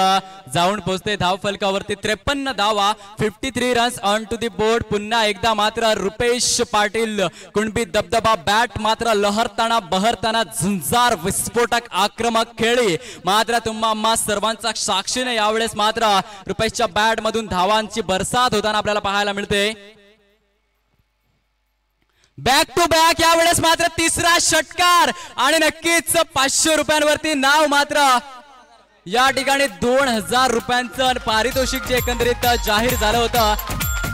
जाऊन पोहोचते धाव फलकावरती 53 धावा, 53 runs on to the board. पुन्हा एकदा मात्र रुपेश पाटील कुणबी दबदबा. बॅट मात्र लहरताना बहरताना झुंजार विस्फोटक आक्रमक खेळी मात्र तुम्हा सर्वांचा साक्षीने यावेळेस मात्र रुपेशच्या बॅट मधून धावांची बरसात होताना आपल्याला पाहायला मिळते. बॅक टू बॅक यावेळेस मात्र तिसरा षटकार आणि नक्कीच 500 रुपयांवरती नाव. मात्र या ठिकाणी 2000 रुपयांचं पारितोषिक जे एकंदरीत जाहीर झालं होतं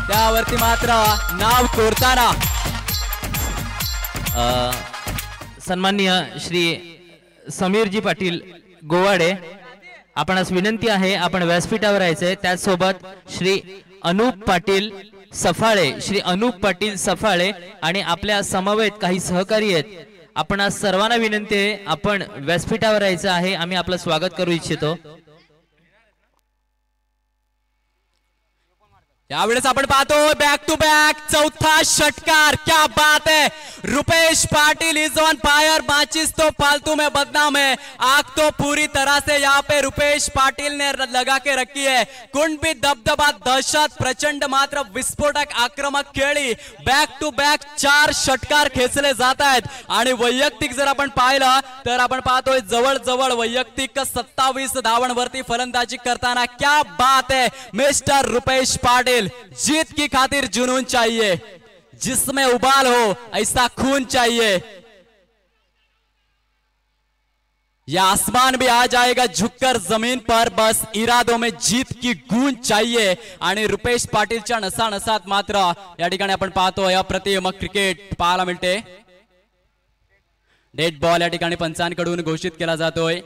त्यावरती मात्र नाव कोरताना सन्माननीय श्री समीरजी पाटील गोवाडे आपणास विनंती आहे आपण व्यासपीठावर यायचंय. त्याचसोबत श्री अनूप पाटील सफाळे, श्री अनूप पाटील सफाळे आणि आपल्या समवेत काही सहकारी आहेत. आपण सर्वांना विनंती आहे आपण व्यासपीठावर यायचं आहे. आम्ही आपलं स्वागत करू इच्छितो. यावेळेस आपण पाहतो बॅक टू बॅक चौथा षटकार. क्या बात है. Rupesh Patil is on fire. माचिस तो फालतू में बदनाम है, आग तो पूरी तरह से यहाँ पे रुपेश पाटिल ने लगा के रखी है. कुणबी दबदबा, दहशत, प्रचंड मात्र विस्फोटक आक्रमक खेळी. बॅक टू बॅक 4 षटकार खेचले जात आहेत आणि वैयक्तिक जर आपण पाहिलं तर आपण पाहतोय जवळजवळ वैयक्तिक 27 धावांवरती फलंदाजी करताना. क्या बात है मिस्टर रुपेश पाटिल. जीत की खातिर जुनून चाहिए, जिसमें उबाल हो ऐसा खून चाहिए. या आसमान भी आ जाएगा झुककर जमीन पर, बस इरादों में जीत की गूंज चाहिए. आणि रुपेश पाटीलच्या नसानसात मात्र या ठिकाणी आपण पाहतोय अप्रतिम क्रिकेट पाहायला मिळते. डेड बॉल या ठिकाणी पंचांकडून घोषित केला जातोय.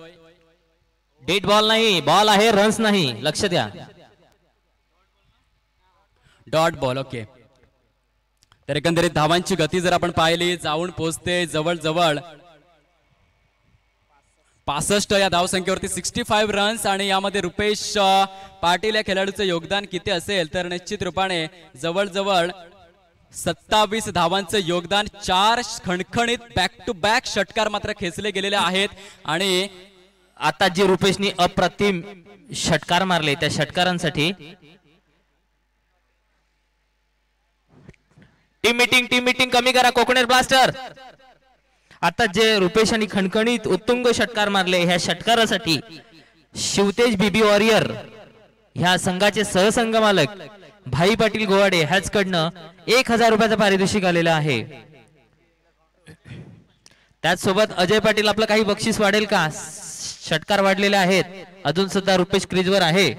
डेड बॉल नाही, बॉल आहे, रन्स नाही, लक्ष द्या. Dot ball. ओके. तर एकंदरीत धावांची गती जर आपण पाहिली जाऊन पोहोचते जवळजवळ 65 या धावसंख्येवरती 65 रन्स. आणि यामध्ये रुपेश पाटील या खेळाडूचं योगदान किती असेल तर निश्चित रूपाने जवळजवळ 27 धावांचं योगदान. 4 खणखणीत बॅक टू बॅक षटकार मात्र खेचले गेलेले आहेत. आणि आता जे रुपेशनी अप्रतिम षटकार मारले त्या षटकारांसाठी टीम मीटिंग कमी करा. Coconut blaster. आता जे रुपेशांनी खणखणीत उत्तुंग षटकार मारले ह्या षटकारासाठी शिवतेज बीबी वॉरियर ह्या संघाचे सहसंघ मालक भाई पाटील गोवाडे ह्याचकडनं 1000 रुपयाचं पारितोषिक आलेलं आहे. त्याचसोबत अजय पाटील आपलं काही बक्षीस वाढेल का? षटकार वाढलेले आहेत, अजून सुद्धा रुपेश क्रीजवर आहे.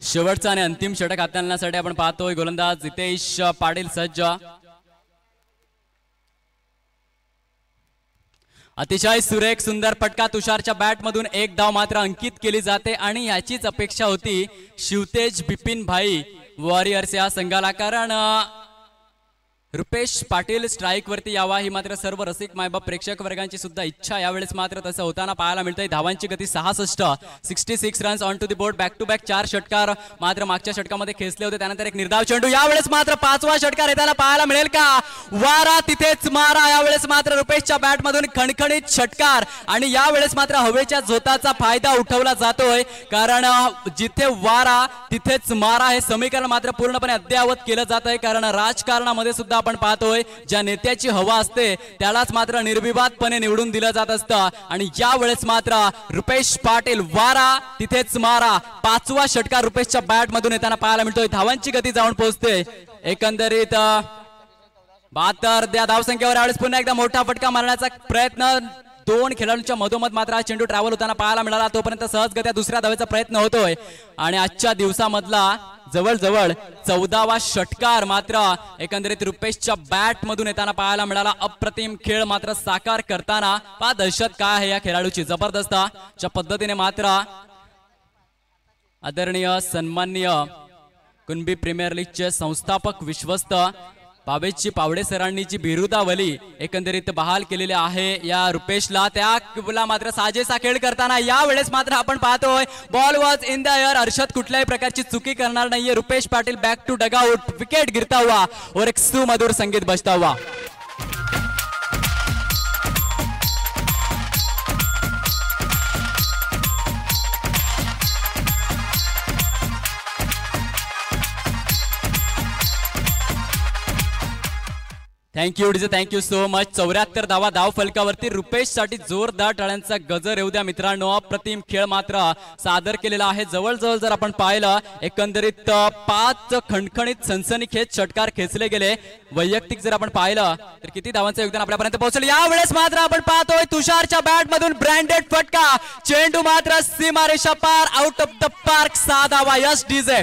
शेवटचा आणि अंतिम षटक हाताळण्यासाठी आपण पाहतोय गोलंदाज जितेश पाटील सज्ज. अतिशय सुरेख सुंदर फटका तुषारच्या बॅट मधून 1 धाव मात्र अंकित केली जाते. आणि याचीच अपेक्षा होती शिवतेज बिपिन भाई वॉरियर्स या संघाला, कारण रुपेश पाटील स्ट्राईक वरती यावा ही मात्र सर्व रसिक मायबाप प्रेक्षक वर्गांची सुद्धा इच्छा. यावेळेस मात्र तसं होताना पाहायला मिळतंय. धावांची गती 66 runs on to the board. Back to back 4 षटकार मात्र मागच्या षटकामध्ये खेचले होते. त्यानंतर एक निर्धाव चेंडू. यावेळेस मात्र 5वा षटकार येताना पाहायला मिळेल का? वारा तिथेच मारा. यावेळेस मात्र रुपेशच्या बॅट मधून खणखणीत षटकार. आणि यावेळेस मात्र हवेच्या झोताचा फायदा उठवला जातोय, कारण जिथे वारा तिथेच मारा हे समीकरण मात्र पूर्णपणे अद्ययावत केलं जात आहे. कारण राजकारणामध्ये सुद्धा आपण पाहतोय ज्या नेत्याची हवा असते त्यालाच मात्र निर्विवादपणे निवडून दिलं जात असतं. आणि यावेळेस मात्र रुपेश पाटील वारा तिथेच मारा. 5वा षटकार रुपेशच्या बॅट मधून येताना पाहायला मिळतोय. धावांची गती जाऊन पोहोचते एकंदरीत 72 या धावसंख्येवर. यावेळेस पुन्हा एकदा मोठा फटका मारण्याचा प्रयत्न 2 खेळाडूंच्या मधोमध मात्र हा चेंडू ट्रॅव्हल होताना पाहायला मिळाला. तोपर्यंत सहजगत्या दुसऱ्या धावेचा प्रयत्न होतोय. आणि आजच्या दिवसामधला जवळजवळ 14वा षटकार मात्र एकंदरीत रुपेशच्या बॅट मधून येताना पाहायला मिळाला. अप्रतिम खेळ मात्र साकार करताना पहा दहशत काय आहे या खेळाडूची. जबरदस्त च्या पद्धतीने मात्र आदरणीय सन्माननीय कुणबी प्रीमियर लीगचे संस्थापक विश्वस्त बाबेची पावडे सरांनी जी बिरुदावली एकंदरीत बहाल केलेली आहे या रुपेशला, त्याला मात्र साजेसा खेळ करताना यावेळेस मात्र आपण पाहतोय ball was in the air. Harshad कुठल्याही प्रकारची चुकी करणार नाहीये. Rupesh Patil back to dugout, wicket गिरता हुआ और एक सुमधुर संगीत बजता हुआ. Thank you so much. 74 धावा धाव फलकावरती रुपेश साठी जोरदार टाळ्यांचा गजर येऊ द्या मित्रांनो. अप्रतिम खेळ मात्र सादर केलेला आहे. जवळजवळ जर आपण पाहिलं एकंदरीत 5 खणखणीत सनसनीखेच षटकार खेचले गेले. वैयक्तिक जर आपण पाहिलं तर किती धावांचं योगदान आपल्यापर्यंत पोहोचलं. यावेळेस मात्र आपण पाहतोय तुषारच्या बॅट मधून ब्रँडेड फटका. चेंडू मात्र सीमारेषा पार, आउट ऑफ द पार्क. 6 धावा. Yes DJ.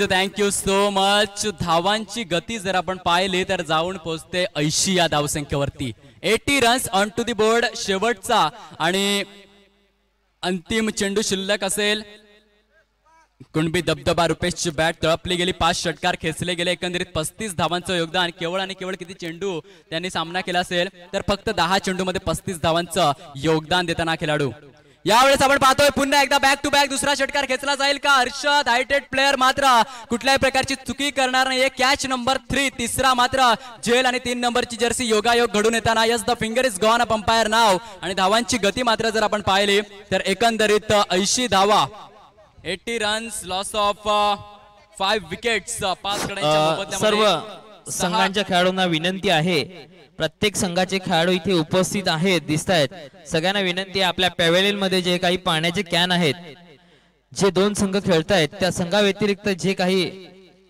Thank you so much. धावांची गती जर आपण पाहिली तर जाऊन पोहोचते 80 या धावसंख्येवरती. 80 runs on to the board. शेवटचा आणि अंतिम चेंडू शिल्लक असेल. कुणबी दबदबा. रुपेशची बॅट तळपली गेली. 5 षटकार खेचले गेले. एकंदरीत 35 धावांचं योगदान. केवळ आणि केवळ किती चेंडू त्यांनी सामना केला असेल तर फक्त 10 चेंडूमध्ये 35 धावांचं योगदान देताना खेळाडू. यावेळेस आपण पाहतोय पुन्हा एकदा बॅक टू बॅक दुसरा षटकार खेचला जाईल का? हर्षद हायटेड प्लेअर मात्र कुठल्याही प्रकारची चुकी करणार नाही. कॅच नंबर 3 तिसरा मात्र जेल आणि 3 नंबरची जर्सी योगायोग घडून येताना. Yes the finger is gone up umpire नाव. आणि धावांची गती मात्र जर आपण पाहिली तर एकंदरीत 80 धावा, 80 रन्स, लॉस ऑफ 5 विकेट्स, 5 गड्यांच्या सर्व संघांच्या खेळाडूंना विनंती आहे, प्रत्येक संघाचे खेळाडू इथे उपस्थित आहेत, दिसत आहेत. सगळ्यांना विनंती आहे, आपल्या पॅव्हेलियन मध्ये जे काही पाण्याचे कॅन आहेत, जे 2 संघ खेळतायत त्या संघा व्यतिरिक्त जे काही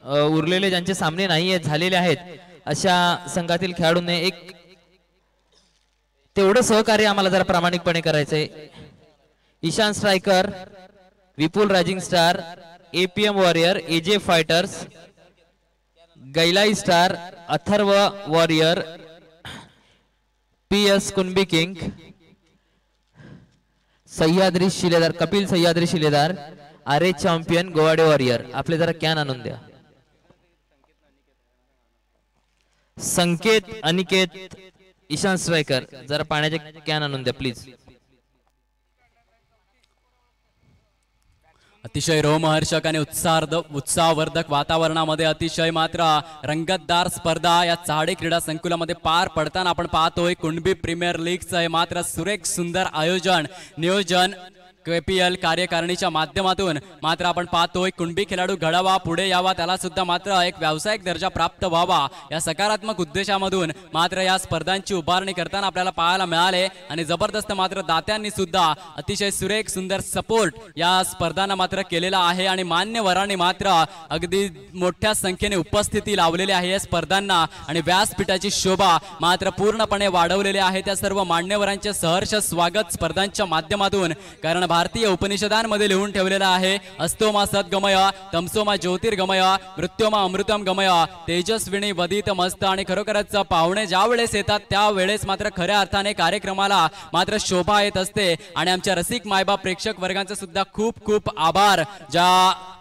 उरलेले ज्यांचे सामने नाही झालेले आहेत अशा संघातील खेळाडूंनी एक तेवढं सहकार्य आम्हाला जरा प्रामाणिकपणे करायचंय. Ishan striker, Vipul rising star, APM warrior, AJ fighters, Gailai star, Atharva warrior, PS Kunbi king, Sahyadri Shiledar, Kapil Sahyadri शिलेदार, आरे चॅम्पियन, गोवाडे वॉरियर. आपले जरा कॅन आणून द्या. संकेत, अनिकेत, ईशान स्ट्रायकर, जरा पाण्याचे कॅन आणून द्या प्लीज. अतिशय रोमहर्षक आणि उत्साहवर्धक वातावरणामध्ये अतिशय मात्र रंगतदार स्पर्धा या चाडी क्रीडा संकुलामध्ये पार पडताना आपण पाहतोय. कुणबी प्रीमियर लीगचं हे मात्र सुरेख सुंदर आयोजन, नियोजन KPL कार्यकारिणीच्या माध्यमातून मात्र आपण पाहतोय. कुणबी खेळाडू घडावा, पुढे यावा, त्याला सुद्धा मात्र एक व्यावसायिक दर्जा प्राप्त व्हावा या सकारात्मक उद्देशामधून मात्र या स्पर्धांची उभारणी करताना आपल्याला पाहायला मिळाले. आणि जबरदस्त मात्र दात्यांनी सुद्धा अतिशय सुरेख सुंदर सपोर्ट या स्पर्धांना मात्र केलेला आहे. आणि मान्यवरांनी मात्र अगदी मोठ्या संख्येने उपस्थिती लावलेली आहे या स्पर्धांना. आणि व्यासपीठाची शोभा मात्र पूर्णपणे वाढवलेली आहे. त्या सर्व मान्यवरांचे सहर्ष स्वागत स्पर्धांच्या माध्यमातून. कारण भारतीय उपनिषदांमध्ये लिहून ठेवलेला आहे, अस्तोमा सद्गमय, तमसोमा ज्योतिर्गमय, मृत्योमा अमृतम गमय, तेजस्विनी वदित मस्त. आणि खरोखरच पाहुणे ज्या वेळेस येतात त्यावेळेस मात्र खऱ्या अर्थाने कार्यक्रमाला मात्र शोभा येत असते. आणि आमच्या रसिक मायबाप प्रेक्षक वर्गांचे सुद्धा खूप खूप आभार, ज्या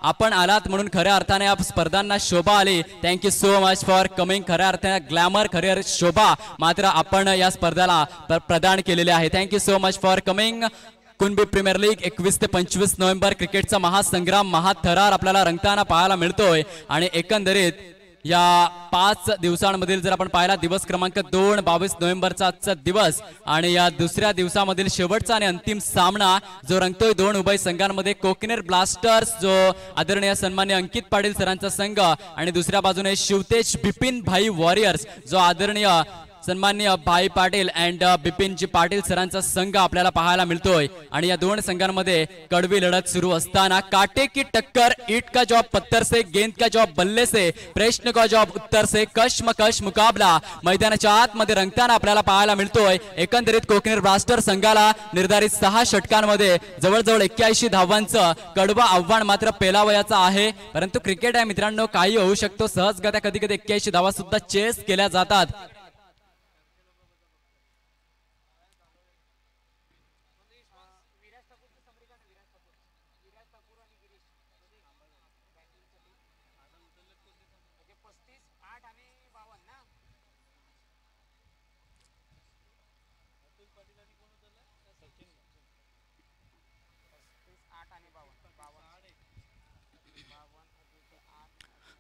आपण आलात म्हणून खऱ्या अर्थाने या स्पर्धांना शोभा आली. Thank you so much for coming. खऱ्या अर्थाने ग्लॅमर, खऱ्या शोभा मात्र आपण या स्पर्धाला प्रदान केलेले आहे. Thank you so much for coming. Kunbi premier league 21 ते 25 नोव्हेंबर क्रिकेटचा महासंग्राम, महाथरार आपल्याला रंगताना पाहायला मिळतोय. आणि एकंदरीत या 5 दिवसांमधील जर आपण पाहिला, दिवस क्रमांक 2 22 नोव्हेंबरचा आजचा दिवस आणि या दुसऱ्या दिवसामधील शेवटचा आणि अंतिम सामना जो रंगतोय 2 उभय संघांमध्ये. कोकनेर ब्लास्टर्स जो आदरणीय सन्मान्य अंकित पाटील सरांचा संघ आणि दुसऱ्या बाजूने शिवतेज बिपिन भाई वॉरियर्स जो आदरणीय सन्माननीय भाई पाटील अँड बिपिनजी पाटील सरांचा संघ आपल्याला पाहायला मिळतोय. आणि या 2 संघांमध्ये कडवी लढत सुरू असताना काटे की टक्कर, ईट का जॉब पत्थर से, गेंद का जॉब बल्ले से, प्रश्न का जॉब उत्तर से, कश्मकश मुकाबला मैदानाच्या आतमध्ये रंगताना आपल्याला पाहायला मिळतोय. एकंदरीत कोकनेर ब्लास्टर संघाला निर्धारित 6 षटकांमध्ये जवळजवळ 81 धावांचं कडवं आव्हान मात्र पेलावयाचं आहे. परंतु क्रिकेट आहे मित्रांनो, काही होऊ शकतो. सहजगत्या कधी कधी 81 धावा सुद्धा चेस केल्या जातात.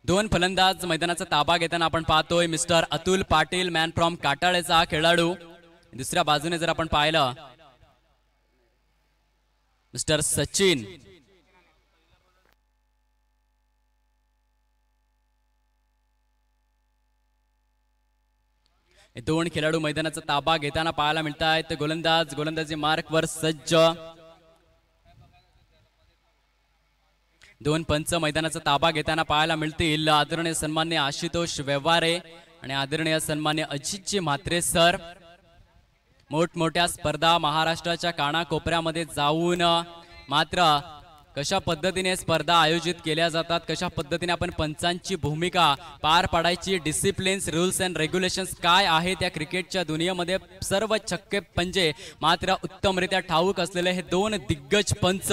दोन फलंदाज मैदानाचा ताबा घेताना आपण पाहतोय. Mister Atul Patil, man from काटाळेचा खेळाडू. दुसऱ्या बाजूने जर आपण पाहिलं, मिस्टर सचिन. हे 2 खेळाडू मैदानाचा ताबा घेताना पाहायला मिळत आहेत. गोलंदाजी मार्कवर सज्ज. 2 पंच मैदानाचा ताबा घेताना पाहायला मिळतील. आदरणीय सन्मान्य आशुतोष व्यवहारे आणि आदरणीय सन्मान्य अजितजी म्हात्रे सर. मोठमोठ्या स्पर्धा महाराष्ट्राच्या कानाकोपऱ्यामध्ये जाऊन मात्र कशा पद्धतीने स्पर्धा आयोजित केल्या जातात, कशा पद्धतीने आपण पंचांची भूमिका पार पाडायची, डिसिप्लिन्स, रूल्स अँड रेग्युलेशन्स काय आहेत या क्रिकेटच्या दुनियेमध्ये सर्व छक्के पंजे मात्र उत्तमरित्या ठाऊक असलेले हे दोन दिग्गज पंच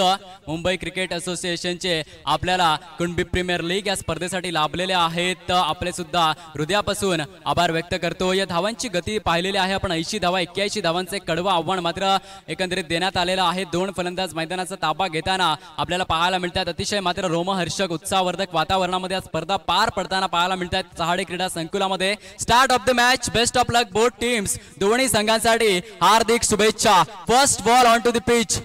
मुंबई क्रिकेट असोसिएशनचे आपल्याला कुणबी प्रीमियर लीग या स्पर्धेसाठी लाभलेले आहेत. आपले सुद्धा हृदयापासून आभार व्यक्त करतो. या धावांची गती पाहिलेली आहे आपण, 80 धावा 81 धावांचे कडवं आव्हान मात्र एकंदरीत देण्यात आलेलं आहे. दोन फलंदाज मैदानाचा ताबा घेताना आपल्याला पाहायला मिळतात. अतिशय मात्र रोमहर्षक उत्साहवर्धक वातावरणामध्ये स्पर्धा पार पडताना पाहायला मिळतात. चहाडे क्रीडा संकुलामध्ये start of the match. Best of luck both teams. दोन्ही संघांसाठी हार्दिक शुभेच्छा. First ball on to the pitch.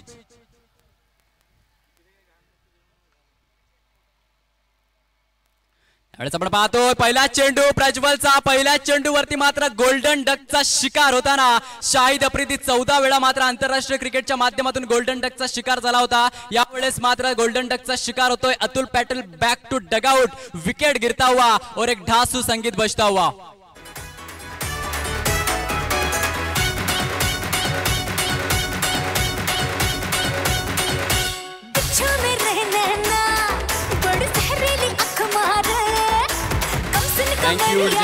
आपण पाहतोय पहिला चेंडू प्रज्वलचा. पहिल्या चेंडूवरती मात्र गोल्डन डकचा शिकार होताना शाहिद आफ्रिदी 14 वेळा मात्र आंतरराष्ट्रीय क्रिकेटच्या माध्यमातून गोल्डन डकचा शिकार झाला होता. यावेळेस मात्र गोल्डन डकचा शिकार होतोय Atul Patel. Back to dugout. Wicket गिरता हुआ और एक ढासू संगीत बजता हुआ.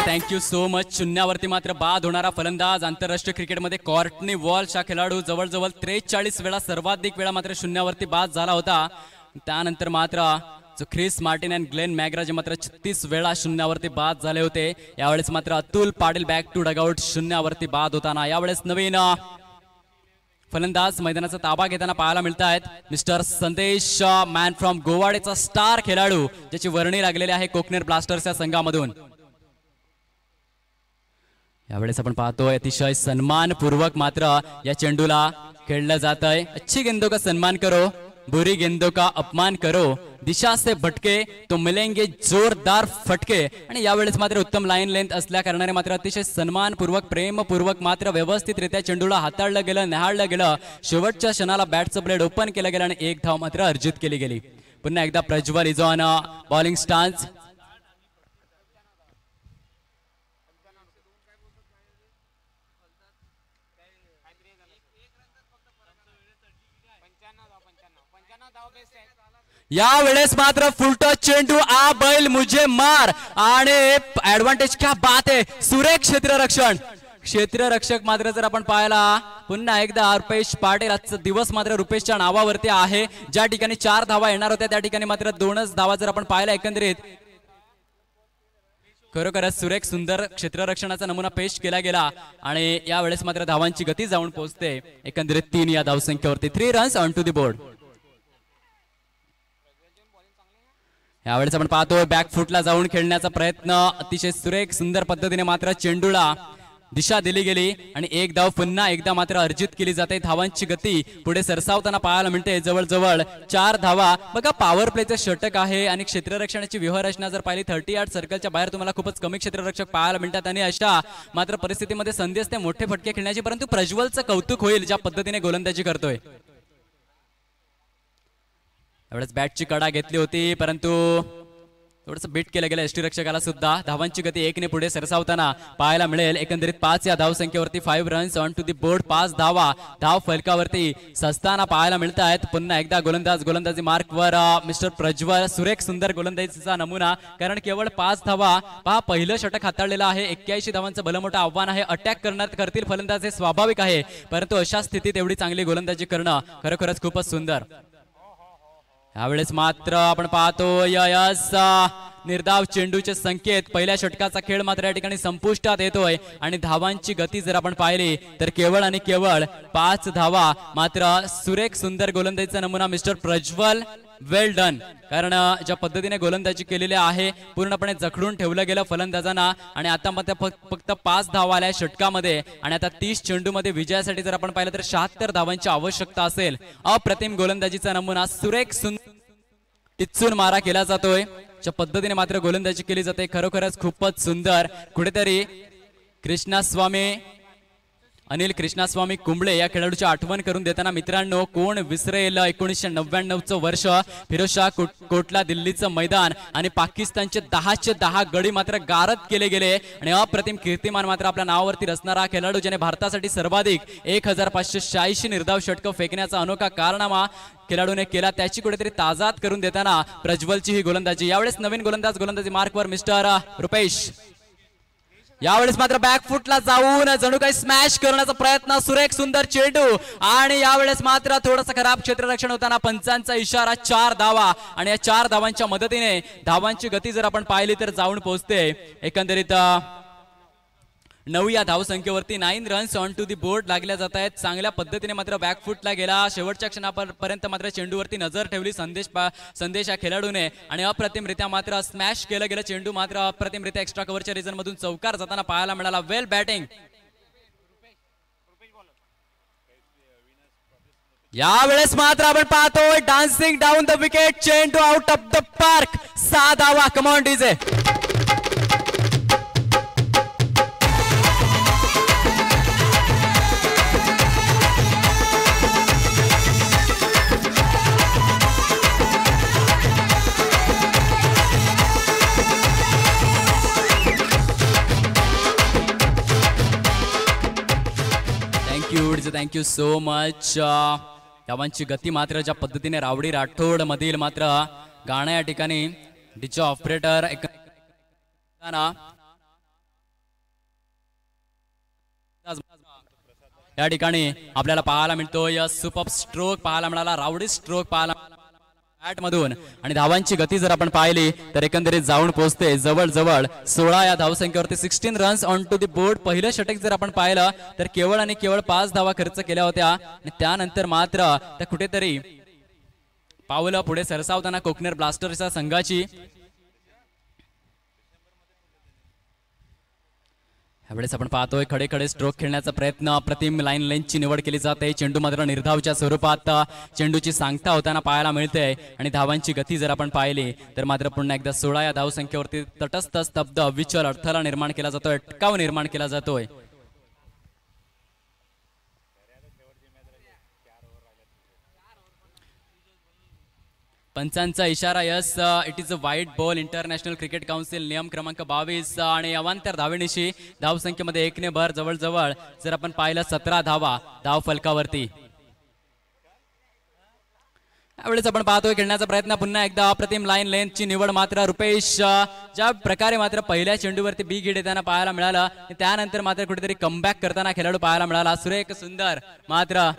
Thank you so much. शून्यावरती मात्र बाद होणारा फलंदाज आंतरराष्ट्रीय क्रिकेटमध्ये कॉर्टनी वॉल्श हा खेळाडू जवळजवळ 43 वेळा सर्वाधिक वेळा मात्र शून्यावरती बाद झाला होता. त्यानंतर मात्र जो ख्रिस मार्टिन आणि ग्लेन मॅग्रा जे मात्र 36 वेळा शून्यावरती बाद झाले होते. यावेळेस मात्र Atul Patil back to dugout शून्यावरती बाद होताना. यावेळेस नवीन फलंदाज मैदानाचा ताबा घेताना पाहायला मिळत आहेत. मिस्टर संदेश मॅन फ्रॉम गोवाडेचा स्टार खेळाडू ज्याची वर्णी लागलेली आहे कोकनेर ब्लास्टर्स या संघामधून. यावेळेस आपण पाहतोय अतिशय सन्मानपूर्वक मात्र या चेंडूला खेळलं जात आहे. अच्छी गेंदों का सन्मान करो, बुरी गेंदों का अपमान करो, दिशा से भटके तो मिलेंगे जोरदार फटके. आणि यावेळेस मात्र उत्तम लाईन लेंथ असल्या कारणाने मात्र अतिशय सन्मानपूर्वक प्रेमपूर्वक मात्र व्यवस्थितरित्या चेंडूला हाताळलं गेलं, न्याहाळलं गेलं. शेवटच्या क्षणाला बॅटचं ब्लेड ओपन केलं गेलं आणि एक धाव मात्र अर्जित केली गेली. पुन्हा एकदा Prajwal is on bowling stance. यावेळेस मात्र फुलटॉस चेंडू आ बैल मुझे मार आणि ऍडव्हान्टेज क्या बात आहे. सुरेख क्षेत्ररक्षण. क्षेत्ररक्षक मात्र जर आपण पाहिला पुन्हा एकदा रुपेश पाटील. आजचा दिवस मात्र रुपेशच्या नावावरती आहे. ज्या ठिकाणी 4 धावा येणार होत्या त्या ठिकाणी मात्र 2च धावा जर आपण पाहिला. एकंदरीत खरोखरच सुरेख सुंदर क्षेत्ररक्षणाचा नमुना पेश केला गेला आणि यावेळेस मात्र धावांची गती जाऊन पोहोचते एकंदरीत 3 या धावसंख्येवरती. 3 runs on to the board. यावेळेस आपण पाहतोय बॅकफुटला जाऊन खेळण्याचा प्रयत्न. अतिशय सुरेख सुंदर पद्धतीने मात्र चेंडूला दिशा दिली गेली आणि एक धाव पुन्हा एकदा मात्र अर्जित केली जाते. धावांची गती पुढे सरसावताना पाहायला मिळते. जवळजवळ 4 धावा. बघा पॉवर प्लेचं षटक आहे आणि क्षेत्ररक्षणाची व्यूहरचना जर पाहिली 38 सर्कलच्या बाहेर तुम्हाला खूपच कमी क्षेत्ररक्षक पाहायला मिळतात आणि अशा मात्र परिस्थितीमध्ये संधी असते मोठे फटके खेळण्याची. परंतु प्रज्वलचं कौतुक होईल ज्या पद्धतीने गोलंदाजी करतोय. एवढंच बॅटची कडा घेतली होती परंतु थोडंसं बीट केलं गेलं यष्टीरक्षकाला सुद्धा. धावांची गती 1 ने पुढे सरसावताना पाहायला मिळेल. एकंदरीत 5 या धावसंख्येवरती 5 runs on to the board. 5 धावा धाव फलकावरती सस्ताना पाहायला मिळत आहेत. पुन्हा एकदा गोलंदाजी मार्कवर मिस्टर प्रज्वल. सुरेख सुंदर गोलंदाजीचा नमुना. कारण केवळ 5 धावा. पहा पहिलं षटक हाताळलेलं आहे. 81 धावांचं भलं मोठं आव्हान आहे. अटॅक करतील फलंदाज हे स्वाभाविक आहे परंतु अशा स्थितीत एवढी चांगली गोलंदाजी करणं खरोखरच खूपच सुंदर. यावेळेस मात्र आपण पाहतो यस निर्धाव चेंडूचे संकेत. पहिल्या षटकाचा खेळ मात्र या ठिकाणी संपुष्टात येतोय आणि धावांची गती जर आपण पाहिली तर केवळ आणि केवळ 5 धावा. मात्र सुरेख सुंदर गोलंदाजीचा नमुना मिस्टर प्रज्वल. Well done. कारण ज्या पद्धतीने गोलंदाजी केलेली आहे पूर्णपणे जखडून ठेवलं गेलं फलंदाजांना आणि आता मात्र फक्त 5 धावा आल्या षटकामध्ये आणि आता 30 चेंडूमध्ये विजयासाठी जर आपण पाहिलं तर 76 धावांची आवश्यकता असेल. अप्रतिम गोलंदाजीचा नमुना. सुरेख सुंदर टिच्चून मारा केला जातोय. ज्या पद्धतीने मात्र गोलंदाजी केली जाते खरोखरच खूपच सुंदर. कुठेतरी कृष्णा स्वामी अनिल कृष्णास्वामी कुंबळे या खेळाडूची आठवण करून देताना मित्रांनो, कोण विसरेल 1999चं वर्ष, फिरोजशाह कोटला दिल्लीचं मैदान आणि पाकिस्तानचे 10चे 10 गडी मात्र गारद केले गेले आणि अप्रतिम कीर्तिमान मात्र आपल्या नावावरती रचणारा खेळाडू, ज्याने भारतासाठी सर्वाधिक 1586 निर्धाव षटकं फेकण्याचा अनोखा कारनामा खेळाडूने केला, त्याची कुठेतरी ताजाद करून देताना प्रज्वलची ही गोलंदाजी. यावेळेस नवीन गोलंदाजी मार्कवर मिस्टर रुपेश. यावेळेस मात्र बॅकफुटला जाऊन जणू काही स्मॅश करण्याचा प्रयत्न, सुरेख सुंदर चेंडू आणि यावेळेस मात्र थोडंसं खराब क्षेत्ररक्षण होताना पंचांचा इशारा. 4 धावा आणि या 4 धावांच्या मदतीने धावांची गती जर आपण पाहिली तर जाऊन पोहोचते एकंदरीत 9 या धावसंख्येवरती. 9 runs on to the board लागल्या जात आहेत. चांगल्या पद्धतीने मात्र बॅकफुटला गेला, शेवटच्या क्षणापर्यंत मात्र चेंडूवरती नजर ठेवली संदेश या खेळाडूने आणि अप्रतिमरित्या मात्र स्मॅश केलं गेलं. चेंडू मात्र अप्रतिमरित्या एक्स्ट्रा कव्हरच्या रिजन मधून चौकार जाताना पाहायला मिळाला. Well batting. यावेळेस मात्र आपण पाहतोय डान्सिंग डाऊन द विकेट, चेंडू आउट ऑफ द पार्क. 6 धावा. कम on DJ. Thank you so much. धावांची गती मात्र ज्या पद्धतीने रावडी राठोड मधील मात्र गाणं या ठिकाणी डीजे ऑपरेटर या ठिकाणी आपल्याला पाहायला मिळतोय. सुपर स्ट्रोक पाहायला मिळाला, रावडी स्ट्रोक पाहायला बॅट मधून आणि धावांची गती जर आपण पाहिली तर एकंदरीत जाऊन पोहोचते जवळजवळ 16 या धावसंख्येवरती. 16 runs on to the board. पहिलं षटक जर आपण पाहिलं तर केवळ आणि केवळ 5 धावा खर्च केल्या होत्या आणि त्यानंतर मात्र त्या कुठेतरी पावलं पुढे सरसावताना कोकणेर ब्लास्टर्सच्या संघाची. यावेळेस आपण पाहतोय खडे खडे स्ट्रोक खेळण्याचा प्रयत्न, अप्रतिम लाईन लेंथची निवड केली जाते. चेंडू मात्र निर्धावच्या स्वरूपात चेंडूची सांगता होताना पाहायला मिळते आणि धावांची गती जर आपण पाहिली तर मात्र पुन्हा एकदा 16 या धावसंख्येवरती तटस्थ स्तब्ध अविचल अडथळा निर्माण केला जातोय, अटकाव निर्माण केला जातोय. पंचांचा इशारा. Yes, it is a white ball. International cricket council नियम क्रमांक 22 आणि अवांतर धावेनिशी धावसंख्येमध्ये 1 ने भर. जवळजवळ जर आपण पाहिलं 17 धावा धाव फलकावरती. यावेळेस आपण पाहतोय खेळण्याचा प्रयत्न, पुन्हा एकदा अप्रतिम लाईन लेंथची निवड मात्र रुपेश. ज्या प्रकारे मात्र पहिल्या चेंडूवरती बी गिड येताना पाहायला मिळालं, त्यानंतर मात्र कुठेतरी कमबॅक करताना खेळाडू पाहायला मिळाला. सुरेख सुंदर मात्र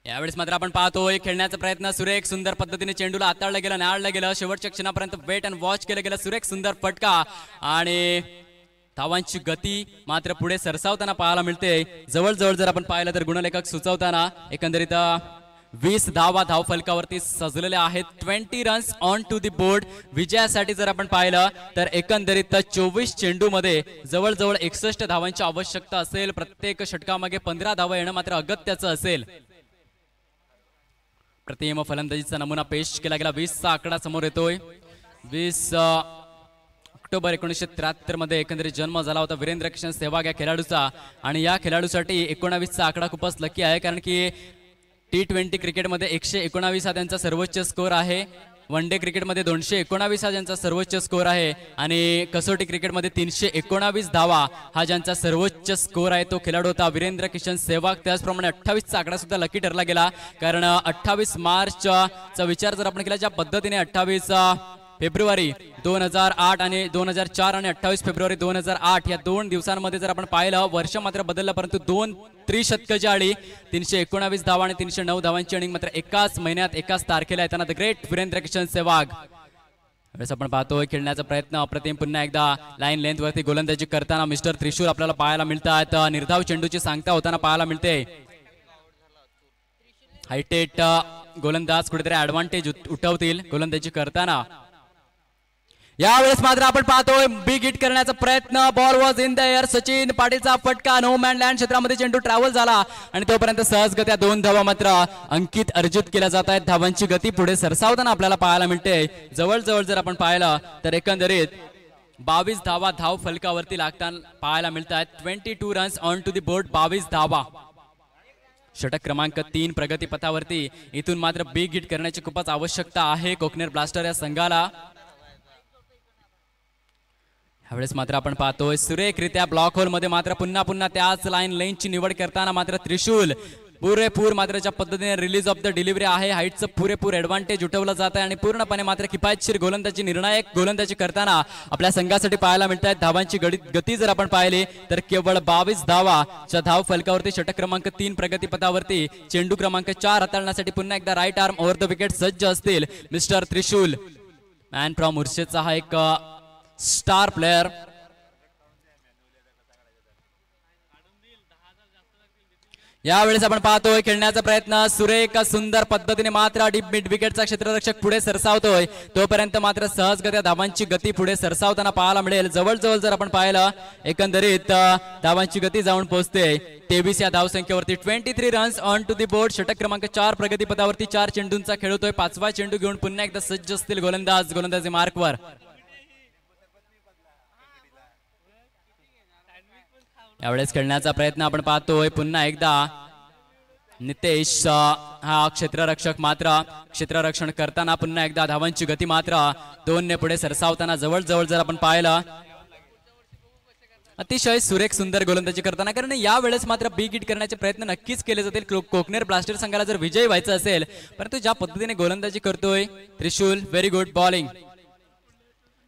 यावेळेस मात्र आपण पाहतोय खेळण्याचा प्रयत्न, सुरेख सुंदर पद्धतीने चेंडूला हाताळलं गेलं, नाळलं गेलं, शेवटच्या क्षणापर्यंत वेट अँड वॉच केलं गेलं. सुरेख सुंदर फटका आणि धावांची गती मात्र पुढे सरसावताना पाहायला मिळते. जवळजवळ जर आपण पाहिलं तर गुणलेखक सुचवताना एकंदरीत 20 धावा धाव फलकावरती सजलेल्या आहेत. 20 runs on to the board. विजयासाठी जर आपण पाहिलं तर एकंदरीत 24 चेंडू मध्ये जवळजवळ 61 धावांची आवश्यकता असेल. प्रत्येक षटकामागे 15 धावा येणं मात्र अगत्याचं असेल. प्रतिम फलंदाजीचा नमुना पेश केला गेला. 20चा आकडा समोर येतोय. 20 ऑक्टोबर 1973 मध्ये एकंदरीत जन्म झाला होता वीरेंद्र किशन सेहवाग या खेळाडूचा आणि या खेळाडूसाठी 19चा आकडा खूपच लकी आहे, कारण की T20 क्रिकेटमध्ये 119 हा त्यांचा सर्वोच्च स्कोर आहे. वन डे क्रिकेटमध्ये 219 हा ज्यांचा सर्वोच्च स्कोर आहे आणि कसोटी क्रिकेटमध्ये 319 धावा हा ज्यांचा सर्वोच्च स्कोर आहे तो खेळाडू होता वीरेंद्र किशन सेहवाग. त्याचप्रमाणे 28चा आकडा सुद्धा लकी ठरला गेला, कारण 28 मार्चचा विचार जर आपण केला, ज्या पद्धतीने 28 फेब्रुवारी 2008 आणि 2004 आणि 28 फेब्रुवारी 2008 या 2 दिवसांमध्ये जर आपण पाहिलं, वर्ष मात्र बदललं परंतु 2 त्रिशतकं जाळी, 319 धावा आणि 309 धावांची इनिंग मात्र एकाच महिन्यात एकाच तारखेला येताना द ग्रेट वीरेंद्र किशन सेहवाग. आपण पाहतोय खेळण्याचा प्रयत्न अप्रतिम. पुन्हा एकदा लाईन लेंथ वरती गोलंदाजी करताना मिस्टर त्रिशूल आपल्याला पाहायला मिळतात. निर्धाव चेंडूची सांगता होताना पाहायला मिळते. हायटेट गोलंदाज कुठेतरी ऍडव्हान्टेज उठवतील गोलंदाजी करताना. यावेळेस मात्र आपण पाहतोय बिग हिट करण्याचा प्रयत्न. Ball was in the air. Sachin पाटीलचा फटका नो मॅन लँड क्षेत्रामध्ये चेंडू ट्रॅव्हल झाला आणि तोपर्यंत सहजगत्या 2 धावा मात्र अंकित अर्जित केल्या जात आहेत. धावांची गती पुढे सरसावताना आपल्याला पाहायला मिळते. जवळजवळ जर आपण पाहिलं तर एकंदरीत 22 धावा धाव फलकावरती लागताना पाहायला मिळत आहेत. 22 runs on to the board. 22 धावा. षटक क्रमांक 3 प्रगतीपथावरती. इथून मात्र बिग हिट करण्याची खूपच आवश्यकता आहे कोकनेर ब्लास्टर या संघाला. यावेळेस मात्र आपण पाहतोय सुरेखरित्या ब्लॉक होल मध्ये मात्र पुन्हा त्याच लेनची निवड करताना मात्र त्रिशूल पुरेपूर मात्र ज्या पद्धतीने रिलीज ऑफ द डिलिव्हरी आहे हाईटचं पुरेपूर ऍडव्हान्टेज उठवलं जात आहे आणि पूर्णपणे मात्र किफायतशीर गोलंदाजी निर्णायक गोलंदाजी करताना आपल्या संघासाठी पाहायला मिळत आहे. धावांची गती जर आपण पाहिली तर केवळ 22 धावाच्या धाव फलकावरती. षटक क्रमांक 3 प्रगतीपथावरती. चेंडू क्रमांक 4 हाताळण्यासाठी पुन्हा एकदा right arm over the wicket सज्ज असतील मिस्टर त्रिशूल. मॅन फ्रॉम मुर्शेदचा हा एक स्टार प्लेयर. यावेळेस आपण पाहतोय खेळण्याचा प्रयत्न सुरेख सुंदर पद्धतीने मात्र डीप मिड विकेटचा क्षेत्ररक्षक पुढे सरसावतोय. तोपर्यंत मात्र सहजगत्या धावांची गती पुढे सरसावताना पाहायला मिळेल. जवळजवळ जर आपण पाहिलं एकंदरीत धावांची गती जाऊन पोहोचते 23 या धावसंख्येवरती. 23 runs on to the board. षटक क्रमांक 4 प्रगतीपथावरती. 4 चेंडूंचा खेळ होतोय. 5वा चेंडू घेऊन पुन्हा एकदा सज्ज असतील गोलंदाज. गोलंदाजी मार्कवर. यावेळेस खेळण्याचा प्रयत्न आपण पाहतोय पुन्हा एकदा नितेश हा क्षेत्ररक्षक मात्र क्षेत्ररक्षण करताना पुन्हा एकदा धावांची गती मात्र 2 ने पुढे सरसावताना जवळजवळ जर आपण पाहिलं अतिशय सुरेख सुंदर गोलंदाजी करताना. कारण यावेळेस मात्र बिग हिट करण्याचे प्रयत्न नक्कीच केले जातील कोकनेर ब्लास्टर संघाला जर विजयी व्हायचं असेल. परंतु ज्या पद्धतीने गोलंदाजी करतोय त्रिशूल व्हेरी गुड बॉलिंग.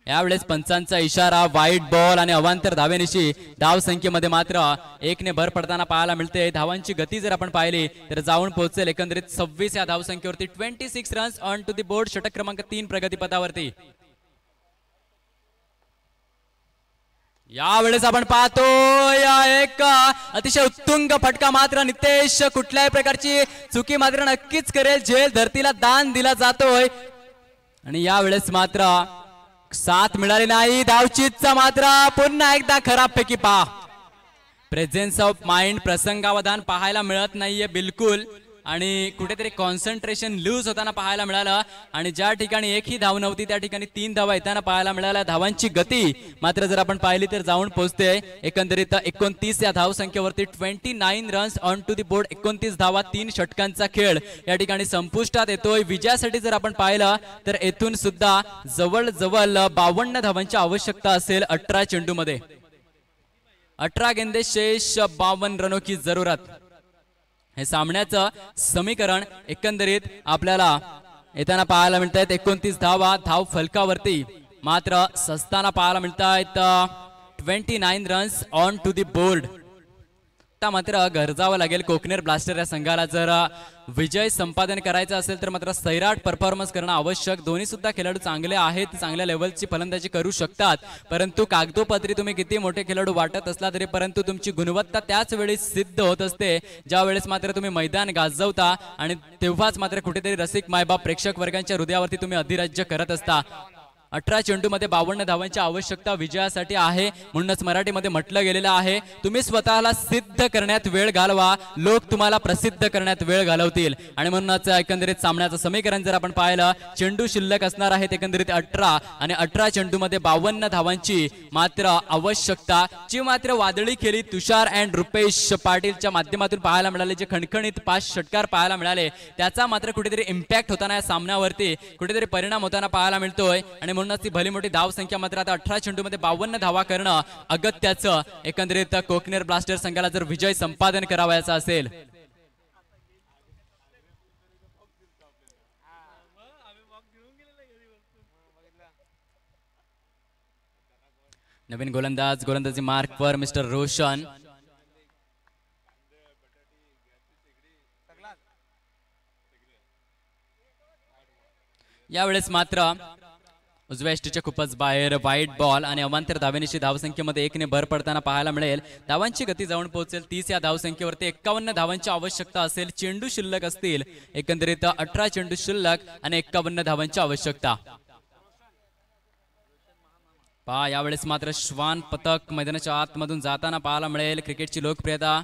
यावेळेस पंचांचा इशारा वाईट बॉल आणि अवांतर धावेनिशी धाव संख्येमध्ये मात्र 1 ने भर पडताना पाहायला मिळते. धावांची गती जर आपण पाहिली तर जाऊन पोहोचेल एकंदरीत 26 या धाव संख्येवरती. 26 runs on to the board. षटक क्रमांक 3 प्रगतीपथावरती. यावेळेस आपण पाहतोय एक अतिशय उत्तुंग फटका मात्र नितेश कुठल्याही प्रकारची चुकी मात्र नक्कीच करेल. झेल धरतीला दान दिला जातोय आणि यावेळेस मात्र साथ मिळाली नाही. धावचीतचा मात्र पुन्हा एकदा खराब पैकी पहा. प्रेझेन्स ऑफ माइंड प्रसंगावधान पाहायला मिळत नाहीये बिलकुल आणि कुठेतरी कॉन्सन्ट्रेशन लूज होताना पाहायला मिळालं आणि ज्या ठिकाणी एकही धाव नव्हती त्या ठिकाणी 3 धावा येताना पाहायला मिळाल्या. धावांची गती मात्र जर आपण पाहिली तर जाऊन पोहोचते एकंदरीत 29 या धाव संख्येवरती. 29 runs on to the board. 29 धावा. 3 षटकांचा खेळ या ठिकाणी संपुष्टात येतोय. विजयासाठी जर आपण पाहिलं तर येथून सुद्धा जवळजवळ 52 धावांची आवश्यकता असेल 18 चेंडू मध्ये. 18 गेंदे शेष 52 रनों की जरूरत. हे सामन्याचं समीकरण एकंदरीत आपल्याला येताना पाहायला मिळत आहेत. 29 धावा धाव फलकावरती मात्र सस्ताना पाहायला मिळत आहेत 29 runs on to the board. आता मात्र गरजावं लागेल कोकनेर ब्लास्टर या संघाला. जर विजय संपादन करायचं असेल तर मात्र सैराट परफॉर्मन्स करणं आवश्यक. दोन्ही सुद्धा खेळाडू चांगले आहेत. चांगल्या लेवलची फलंदाजी करू शकतात. परंतु कागदोपत्री तुम्ही किती मोठे खेळाडू वाटत असला तरी परंतु तुमची गुणवत्ता त्याच वेळी सिद्ध होत असते ज्या वेळेस मात्र तुम्ही मैदान गाजवता आणि तेव्हाच मात्र कुठेतरी रसिक मायबाप प्रेक्षक वर्गांच्या हृदयावरती तुम्ही अधिराज्य करत असता. 18 चेंडूमध्ये 52 धावांची आवश्यकता विजयासाठी आहे. म्हणूनच मराठीमध्ये म्हटलं गेलेलं आहे तुम्ही स्वतःला सिद्ध करण्यात वेळ घालवा लोक तुम्हाला प्रसिद्ध करण्यात वेळ घालवतील. आणि म्हणूनच एकंदरीत सामन्याचं समीकरण जर आपण पाहिलं चेंडू शिल्लक असणार आहेत एकंदरीत 18 आणि 18 चेंडूमध्ये 52 धावांची मात्र आवश्यकता. जी मात्र वादळी खेळी तुषार अँड रुपेश पाटीलच्या माध्यमातून पाहायला मिळाले जे खणखणीत 5 षटकार पाहायला मिळाले त्याचा मात्र कुठेतरी इम्पॅक्ट होताना या सामन्यावरती कुठेतरी परिणाम होताना पाहायला मिळतोय. आणि म्हणूनच ती भली मोठी धाव संख्या मात्र आता 18 चेंडूमध्ये 52 धावा करणं अगत्याचं एकंदरीत कोकनेर ब्लास्टर संघाला जर विजय संपादन करावायचा असेल. नवीन गोलंदाज गोलंदाजी मार्कवर मिस्टर रोशन. यावेळेस मात्र उजव्या एष्टीच्या खूपच बाहेर वाईट बॉल आणि अवांतर धावेनिशी धावसंख्येमध्ये 1 ने भर पडताना पाहायला मिळेल. धावांची गती जाऊन पोहोचेल 30 या धावसंख्येवरती. 51 धावांची आवश्यकता असेल. चेंडू शिल्लक असतील एकंदरीत 18 चेंडू शिल्लक आणि 51 धावांची आवश्यकता. पहा यावेळेस मात्र श्वान पथक मैदानाच्या आतमधून जाताना पाहायला मिळेल. क्रिकेटची लोकप्रियता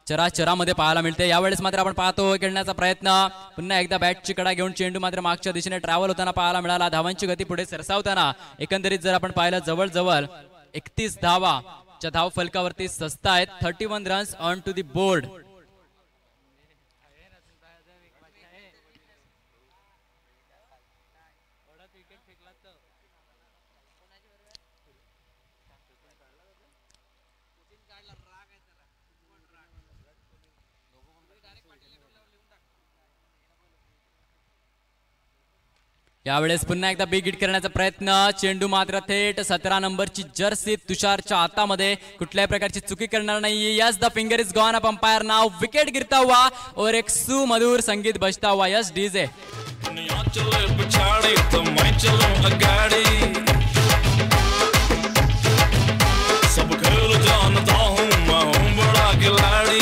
चराचरामध्ये पाहायला मिळते. यावेळेस मात्र आपण पाहतो खेळण्याचा प्रयत्न, पुन्हा एकदा बॅटची कडा घेऊन चेंडू मात्र मागच्या दिशेने ट्रॅव्हल होताना पाहायला मिळाला. धावांची गती पुढे सरसावताना एकंदरीत जर आपण पाहिलं जवळजवळ 31 धावाच्या धाव फलकावरती सस्ता आहेत. 31 runs on to the board. यावेळेस पुन्हा एकदा बिग हिट करण्याचा प्रयत्न, चेंडू मात्र थेट 17 नंबरची जर्सी तुषारच्या हातामध्ये. कुठल्याही प्रकारची चुकी करणार नाही. Yes the finger is gone up. Umpire now wicket गिरता हुआ और एक सुमधुर संगीत बजता हुआ. यस डीजे सब खेल जानता हूँ मैं हूँ बड़ा खिलाड़ी.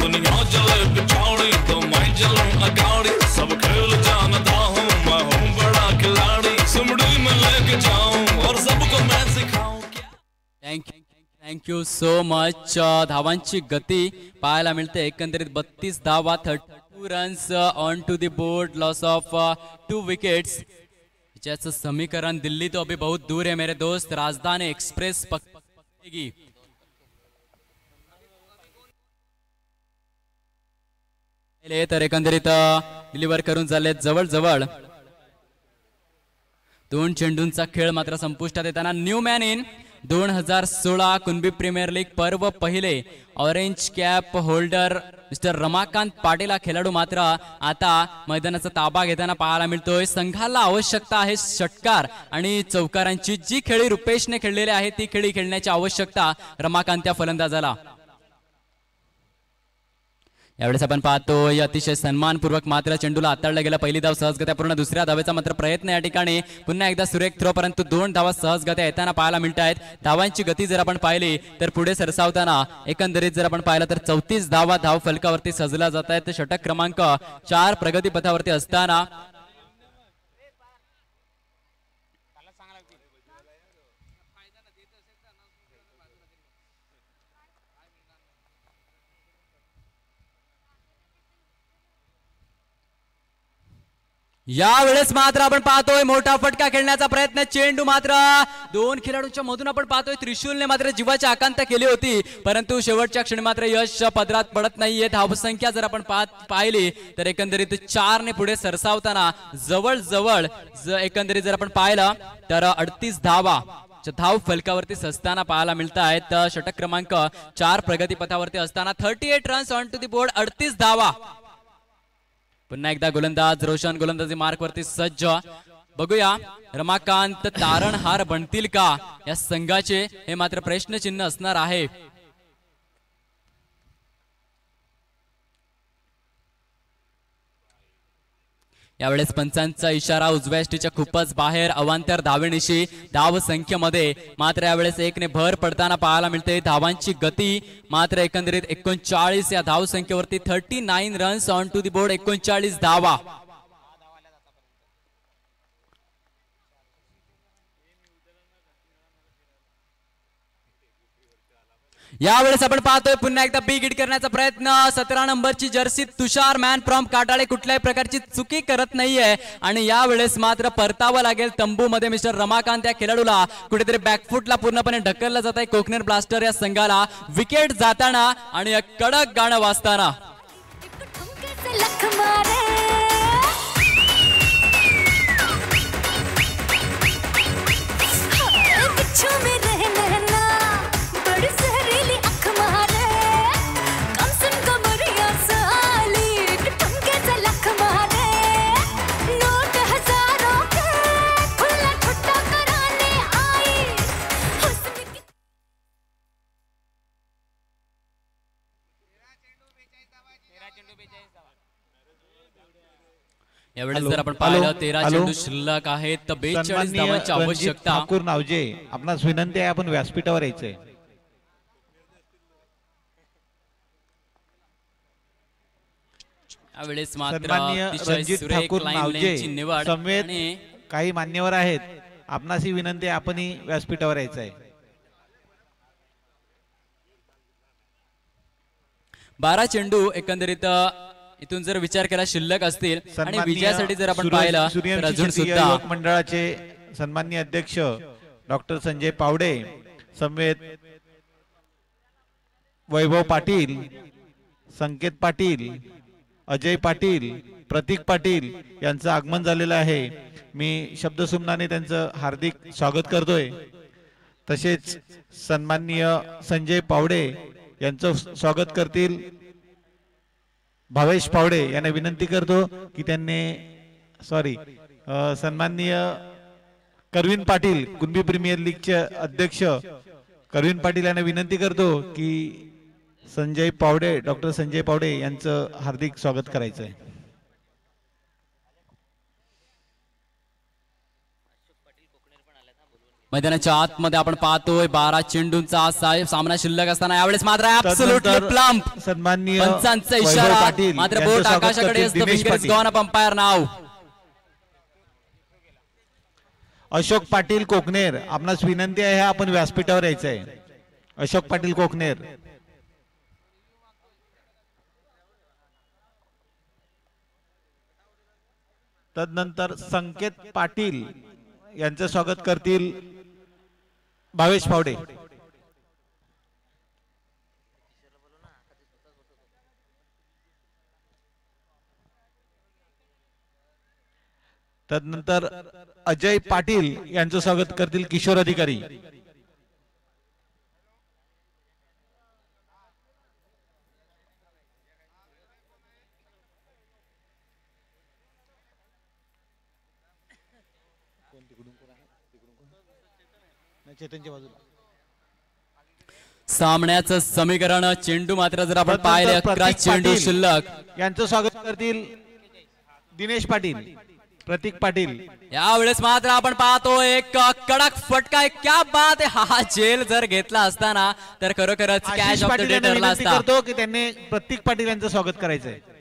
दुनिया चले पिछाड़ी तो मैं चलूं अगाड़ी. सब खेल जानता हूँ मैं हूँ बड़ा खिलाड़ी. सुमड़ी में लेके जाऊं और सबको मैं सिखाऊं. Thank you so much. धावांची गती पाहायला मिळते. एकंदरीत 32 धावा, 32 runs on to the board, loss of 2 wickets. जैसे समीकरण दिल्ली तो अभी बहुत दूर है मेरे दोस्त. राजधानी एक्सप्रेस पकड़ेगी. तर एकंदरीत डिलिव्हर करून झाले जवळजवळ 2 चेंडूंचा खेळ मात्र संपुष्टात येताना new man in 2016 Kunbi premier league पर्व पहिले orange cap holder mister Ramakant Patil हा खेळाडू मात्र आता मैदानाचा ताबा घेताना पाहायला मिळतोय. संघाला आवश्यकता आहे षटकार आणि चौकारांची. जी खेळी रुपेशने खेळलेली आहे ती खेळी खेळण्याची आवश्यकता रमाकांत या फलंदाजाला. यावेळेस आपण पाहतोय अतिशय सन्मानपूर्वक मात्र चेंडूला हाताळला गेला. पहिली धाव सहजगत्या पूर्ण. दुसऱ्या धावेचा मात्र प्रयत्न या ठिकाणी. पुन्हा एकदा सुरेख थ्रो, परंतु 2 धावा सहजगत्या येताना पाहायला मिळत आहेत. धावांची गती जर आपण पाहिली तर पुढे सरसावताना एकंदरीत जर आपण पाहिलं तर 34 धावा धाव फलकावरती सजला जात आहेत. षटक क्रमांक 4 प्रगतीपथावरती असताना यावेळेस मात्र आपण पाहतोय मोठा फटका खेळण्याचा प्रयत्न. चेंडू मात्र 2 खेळाडूंच्या मधून आपण पाहतोय त्रिशूलने मात्र जीवाची आकांक्षा केली होती, परंतु शेवटच्या क्षणी मात्र यश पदरात पडत नाहीये. धावसंख्या जर आपण पाहिली तर एकंदरीत 4 ने पुढे सरसावताना जवळजवळ एकंदरीत जर आपण पाहिलं तर 38 धावा धाव फलकावरती सस्ताना पाहायला मिळत आहेत. षटक क्रमांक 4 प्रगतीपथावरती असताना 38 runs on to the board, 38 धावा. पुन्हा एकदा गोलंदाज रोशन गोलंदाजी मार्क वरती सज्ज. बघूया रमाकांत तारणहार बनतील का या संघाचे, हे मात्र प्रश्नचिन्ह असणार आहे. यावेळेस पंचांचा इशारा उजव्या यष्टीच्या खूपच बाहेर. अवांतर धावेनिशी धाव संख्येमध्ये मात्र यावेळेस 1 ने भर पडताना पाहायला मिळते. धावांची गती मात्र एकंदरीत 39 या धाव संख्येवरती. 39 runs on to the board, 39 धावा. यावेळेस आपण पाहतोय पुन्हा एकदा बिग हिट करण्याचा प्रयत्न. 17 नंबरची Jersey Tushar man from Katale कुठल्याही प्रकारची चुकी करत नाहीये आणि यावेळेस मात्र परतावं लागेल तंबूमध्ये. मिस्टर रमाकांत या खेळाडूला कुठेतरी बॅकफुटला पूर्णपणे ढकललं जात आहे. कोकणेर ब्लास्टर या संघाला विकेट जाताना आणि एक कडक गाणं वाजताना. यावेळेस जर आपण पाहिलं 13 चेंडू शिल्लक आहेत तर 42 धावांची आवश्यकता. ठाकूर नावजे, आपणास विनंती आहे आपण व्यासपीठावर यायचंय. यावेळेस मात्र अतिशय सुरेख लाईन लेनची निवड आणि काही मान्यवर आहेत, आपणास ही विनंती आहे, आपणही व्यासपीठावर यायचं आहे. 12 चेंडू एकंदरीत इथून जर विचार केला शिल्लक असतील आणि सन्माननीय विजयासाठी जर आपण सूर्य- पाहिलं तर सूर्यवंशी अजून क्षत्रिय सुद्धा युवक मंडळाचे सन्माननीय अध्यक्ष डॉक्टर संजय पावडे, समवेत वैभव पाटील, संकेत पाटील, अजय पाटील, प्रतीक पाटील यांचं आगमन झालेलं आहे. मी शब्दसुमनाने त्यांचं हार्दिक स्वागत करतोय. तसेच सन्माननीय संजय पावडे यांचं स्वागत करतील भावेश पावडे यांना विनंती करतो की त्यांनी सन्माननीय करवीन पाटील, कुणबी प्रीमियर लीगचे अध्यक्ष करवीन पाटील यांना विनंती करतो की संजय पावडे, डॉक्टर संजय पावडे यांचं हार्दिक स्वागत करायचं आहे. मैदानाच्या आतमध्ये आपण पाहतोय 12 चेंडूंचा सामना शिल्लक असताना यावेळेस मात्र ॲब्सोल्युटली तदनंतर प्लम्प सन्माननीय पंचांचा वैभव इशारा पाटील मात्र यांचं बोट स्वागत आकाशाकडे करतील Dinesh Patil. Gone up umpire नाव अशोक पाटील कोकनेर, आपणास विनंती आहे आपण व्यासपीठावर यायचं आहे. अशोक पाटील कोकनेर. तदनंतर संकेत पाटील यांचं स्वागत करतील भावेश पावडे. तदनंतर अजय पाटील यांचं स्वागत करतील किशोर अधिकारी. सामन्याचं समीकरण चेंडू मात्र जर आपण पाहिले 11 प्रतीक चेंडू पाटील शिल्लक. यांचं स्वागत करतील दिनेश पाटील, प्रतीक पाटील. यावेळेस मात्र आपण पाहतो एक कडक फटका आहे. क्या बात आहे. हा जेल जर घेतला असताना तर खरोखरच catch Ashish of the Patil day यांना ठरला विनंती असता. करतो की त्यांनी प्रतीक पाटील यांचं स्वागत करायचं आहे.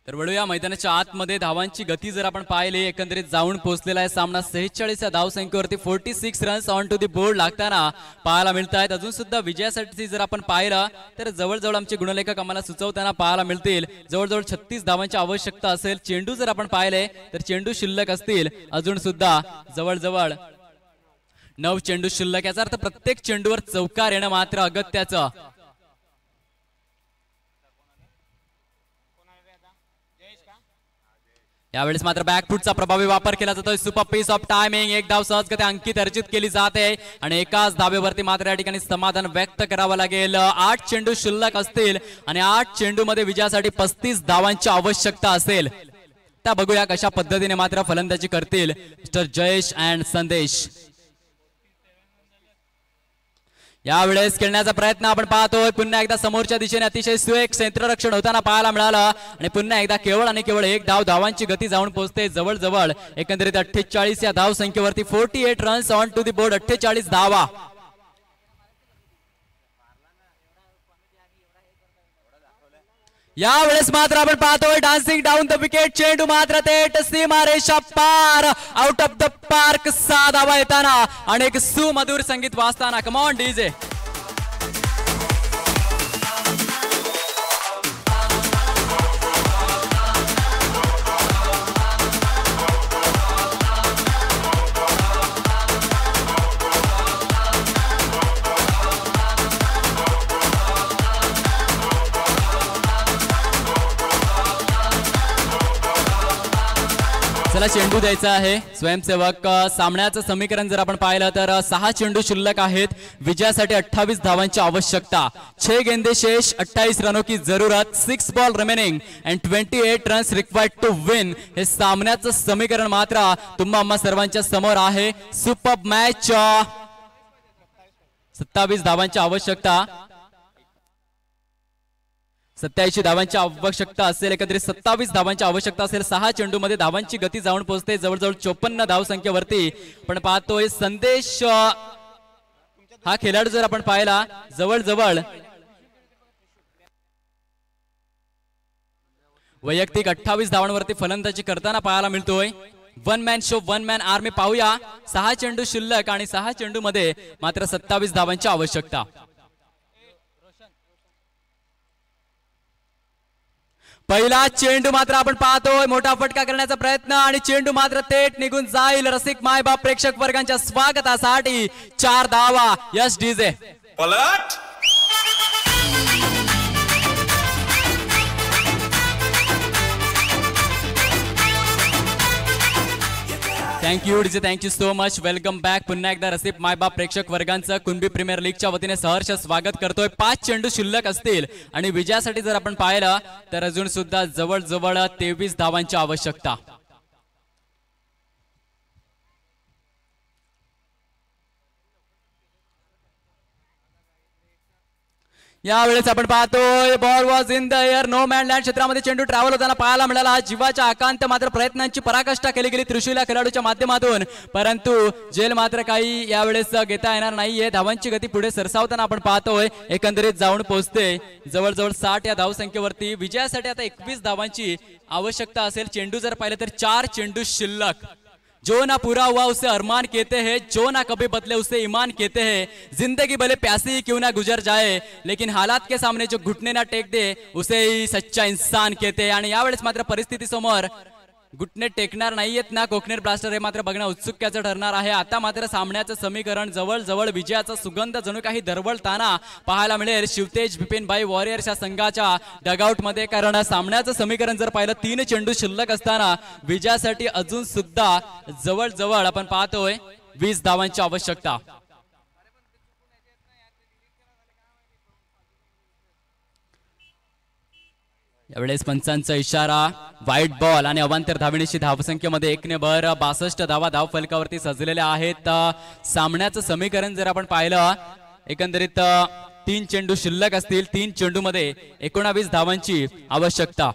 तर वळूया मैदानाच्या आतमध्ये. धावांची गती जर आपण पाहिली एकंदरीत जाऊन पोहोचलेला आहे सामना 46 या धावसंख्येवरती 46 runs on to the board लागताना पाहायला मिळत आहेत. अजून सुद्धा विजयासाठी जर आपण पाहिलं तर जवळजवळ आमचे गुणलेखक आम्हाला सुचवताना पाहायला मिळतील जवळजवळ 36 धावांची आवश्यकता असेल. चेंडू जर आपण पाहिले तर चेंडू शिल्लक असतील अजून सुद्धा जवळजवळ 9 चेंडू शिल्लक. याचा अर्थ प्रत्येक चेंडूवर चौकार येणं मात्र अगत्याचं. यावेळेस मात्र बॅकफुटचा प्रभावी वापर केला जातोय. Super piece of timing. एक धाव सहजगत्या अंकित अर्जित केली जाते आणि एकाच धावेवरती मात्र या ठिकाणी समाधान व्यक्त करावं लागेल. 8 चेंडू शिल्लक असतील आणि 8 चेंडू मध्ये विजयासाठी 35 धावांची आवश्यकता असेल. त्या बघूया कशा पद्धतीने मात्र फलंदाजी करतील मिस्टर जयेश अँड संदेश. यावेळेस खेळण्याचा प्रयत्न आपण पाहतोय. पुन्हा एकदा समोरच्या दिशेने अतिशय सुरेख क्षेत्ररक्षण होताना पाहायला मिळालं आणि पुन्हा एकदा केवळ आणि केवळ एक धाव. धावांची गती जाऊन पोहोचते जवळजवळ एकंदरीत 48 या धाव संख्येवरती 48 runs on to the board. 48 धावा. यावेळेस मात्र आपण पाहतोय डान्सिंग डाऊन द विकेट. चेंडू मात्र थेट सीमारेषा पार आउट ऑफ द पार्क. 6 धावा येताना आणि एक सुमधुर संगीत वाजताना. कम ऑन डीजे. चला चेंडू द्यायचा आहे स्वयंसेवक. सामन्याचं समीकरण जर आपण पाहिलं तर 6 चेंडू शिल्लक आहेत. विजयासाठी 28 धावांची आवश्यकता. 6 गेंदे शेष, 28 रनों की जरूरत. 6 ball remaining and 28 runs required to win. हे सामन्याचं समीकरण मात्र तुम्हा आम्हा सर्वांच्या समोर आहे. Super match. 27 धावांची आवश्यकता. 87 धावांची आवश्यकता असेल. एकत्रित 27 धावांची आवश्यकता असेल. 6 चेंडू मध्ये धावांची गती जाऊन पोहोचते जवळजवळ 54 धाव संख्येवरती. पण पाहतोय संदेश हा खेळाडू जर आपण पाहिला जवळजवळ वैयक्तिक 28 धावांवरती फलंदाजी करताना पाहायला मिळतोय. One man show, one man army पाहूया. 6 चेंडू शिल्लक आणि 6 चेंडू मध्ये मात्र 27 धावांची आवश्यकता. पहिला चेंडू मात्र आपण पाहतोय. मोठा फटका करण्याचा प्रयत्न आणि चेंडू मात्र थेट निघून जाईल. रसिक मायबाप प्रेक्षक वर्गांच्या स्वागतासाठी 4 धावा. यस डीजे पलट. Thank you DJ, thank you so much. Welcome back. पुन्हा एकदा रसिक मायबाप प्रेक्षक वर्गांचं कुणबी प्रीमियर लीगच्या वतीने सहर्ष स्वागत करतोय. 5 चेंडू शिल्लक असतील आणि विजयासाठी जर आपण पाहिलं तर अजून सुद्धा जवळजवळ 23 धावांची आवश्यकता. यावेळेस आपण पाहतोय ball was in the air. No man land क्षेत्रामध्ये चेंडू ट्रॅव्हल होताना पाहायला मिळाला. जीवाच्या आकांत मात्र प्रयत्नांची पराकाष्ठा केली गेली त्रिशूल्या खेळाडूच्या माध्यमातून, परंतु जेल मात्र काही यावेळेस घेता येणार नाहीये. धावांची गती पुढे सरसावताना आपण पाहतोय. एकंदरीत जाऊन पोहोचते जवळजवळ 60 या धावसंख्येवरती. विजयासाठी आता 21 धावांची आवश्यकता असेल. चेंडू जर पाहिलं तर 4 चेंडू शिल्लक. जो ना पूरा हुआ उसे अरमान कहते हैं, जो ना कभी बदले उसे ईमान कहते हैं. जिंदगी भले प्यासी ही क्यों ना गुजर जाए, लेकिन हालात के सामने जो घुटने ना टेक दे उसे ही सच्चा इंसान कहते हैं. आणि यावेळेस मात्र परिस्थिती समोर घुटणे टेकणार नाहीयेत ना कोकनेर ब्लास्टर, हे मात्र बघणं उत्सुक्याचं ठरणार आहे. आता मात्र सामन्याचं समीकरण जवळजवळ विजयाचा सुगंध जणू काही दरवळताना पाहायला मिळेल शिवतेज बिपिनभाई वॉरियर्स या संघाच्या डगआउट मध्ये. कारण सामन्याचं समीकरण जर पाहिलं 3 चेंडू शिल्लक असताना विजयासाठी अजून सुद्धा जवळजवळ आपण पाहतोय 20 धावांची आवश्यकता. यावेळेस पंचांचा इशारा, व्हाईट बॉल आणि अवांतर धावणीची धावसंख्येमध्ये 1 ने भर. 62 धावा धाव फलकावरती सजलेल्या आहेत. सामन्याचं समीकरण जर आपण पाहिलं एकंदरीत 3 चेंडू शिल्लक असतील. 3 चेंडू मध्ये 19 धावांची आवश्यकता.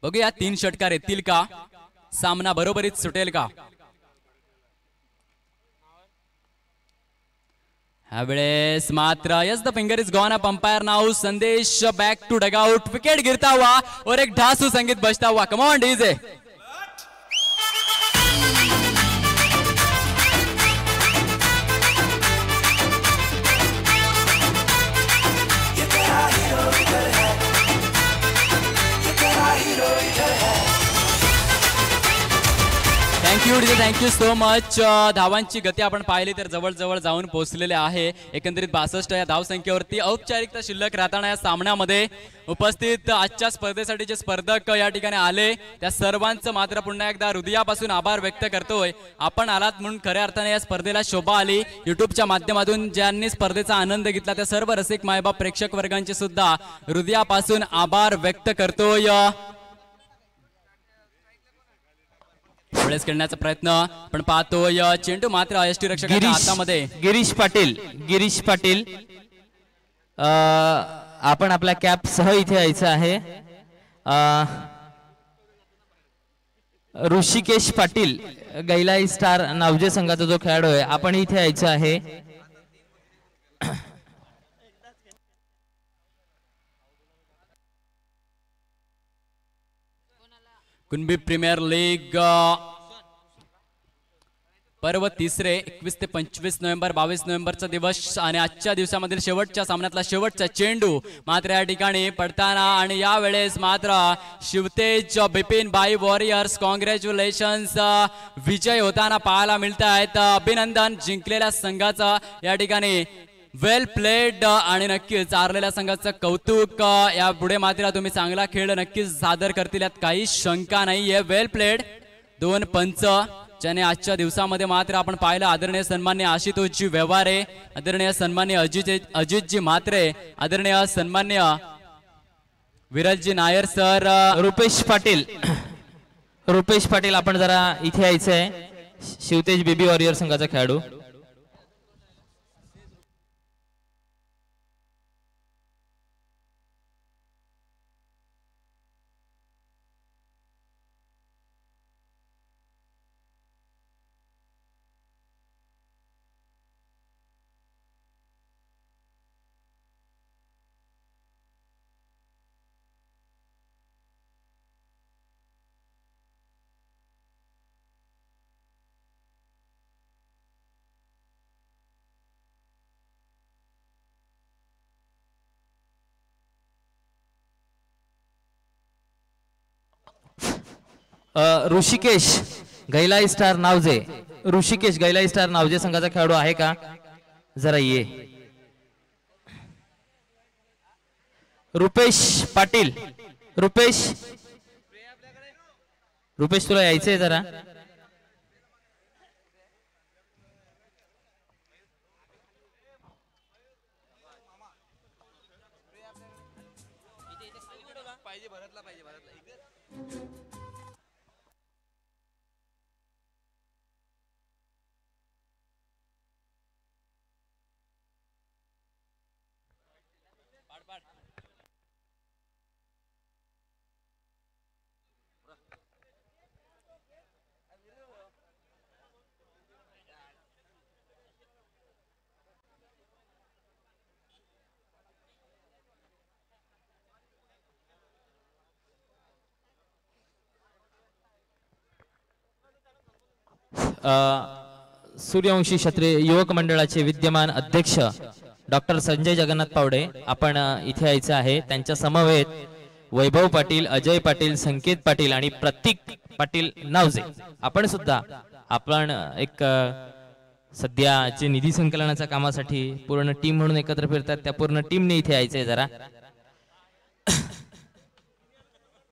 बघूया 3 षटकार येतील का, सामना बरोबरीत सुटेल का. यावेळेस मात्र yes the finger is gone up. Umpire now संदेश बैक टू डगआउट. विकेट गिरता हुआ और एक ढासू संगीत बजता हुआ. Come on DJ. Thank you DJ, thank you so much. धावांची गती आपण पाहिली तर जवळजवळ जाऊन पोहोचलेले आहे. एकंदरीत 62 या धावसंख्येवरती औपचारिकता शिल्लक राहताना या सामन्यामध्ये उपस्थित आजच्या स्पर्धेसाठी जे स्पर्धक या ठिकाणी आले त्या सर्वांचं मात्र पुन्हा एकदा हृदयापासून आभार व्यक्त करतोय. आपण आलात म्हणून खऱ्या अर्थाने या स्पर्धेला शोभा आली. युट्यूबच्या माध्यमातून ज्यांनी स्पर्धेचा आनंद घेतला त्या सर्व रसिक मायबाप प्रेक्षक वर्गांचे सुद्धा हृदयापासून आभार व्यक्त करतोय. वेळेस खेळण्याचा प्रयत्न पण पाहतोय. चेंडू मात्र यष्टीरक्षकाच्या हातामध्ये. गिरीश पाटील आपण आपल्या कॅप सह इथे यायचं आहे. ऋषिकेश पाटील गैलाई स्टार नावजे संघाचा जो खेळाडू आहे आपण इथे यायचं आहे. कुणबी प्रीमियर लीग पर्व तिसरे 21 ते 25 नोव्हेंबर 22 नोव्हेंबरचा दिवस आणि आजच्या दिवसामधील शेवटच्या सामन्यातला शेवटचा चेंडू मात्र या ठिकाणी पडताना आणि यावेळेस मात्र शिवतेज बिपिनभाई वॉरियर्स कॉंग्रॅच्युलेशन्स विजय होताना पाहायला मिळत आहेत. अभिनंदन जिंकलेल्या संघाचा या ठिकाणी वेल प्लेड आणि नक्कीच आरलेल्या संघाचं कौतुक. या पुढे मात्र तुम्ही चांगला खेळ नक्कीच सादर करतील यात काही शंका नाहीये. Well played. 2 पंच ज्याने आजच्या दिवसामध्ये मात्र आपण पाहिलं आदरणीय सन्मान्य आशुतोषजी व्यवहारे, आदरणीय सन्मान्य अजितजी म्हात्रे, आदरणीय सन्मान्य विरलजी नायर सर. रुपेश पाटील आपण जरा इथे यायचंय. शिवतेज बेबी वॉरियर संघाचा खेळाडू. ऋषिकेश गैलाई स्टार नावजे संघाचा खेळाडू आहे का? जरा ये. रुपेश पाटील. रुपेश तुला यायचंय जरा. सूर्यवंशी क्षत्रिय युवक मंडळाचे विद्यमान अध्यक्ष डॉक्टर संजय जगन्नाथ पावडे आपण इथे यायचं आहे. त्यांच्या समवेत वैभव पाटील, अजय पाटील, संकेत पाटील आणि प्रतीक पाटील नावजे. आपण सुद्धा एक सध्या जे निधी संकलनाच्या कामासाठी पूर्ण टीम म्हणून एकत्र फिरतात त्या पूर्ण टीमने इथे यायचंय जरा.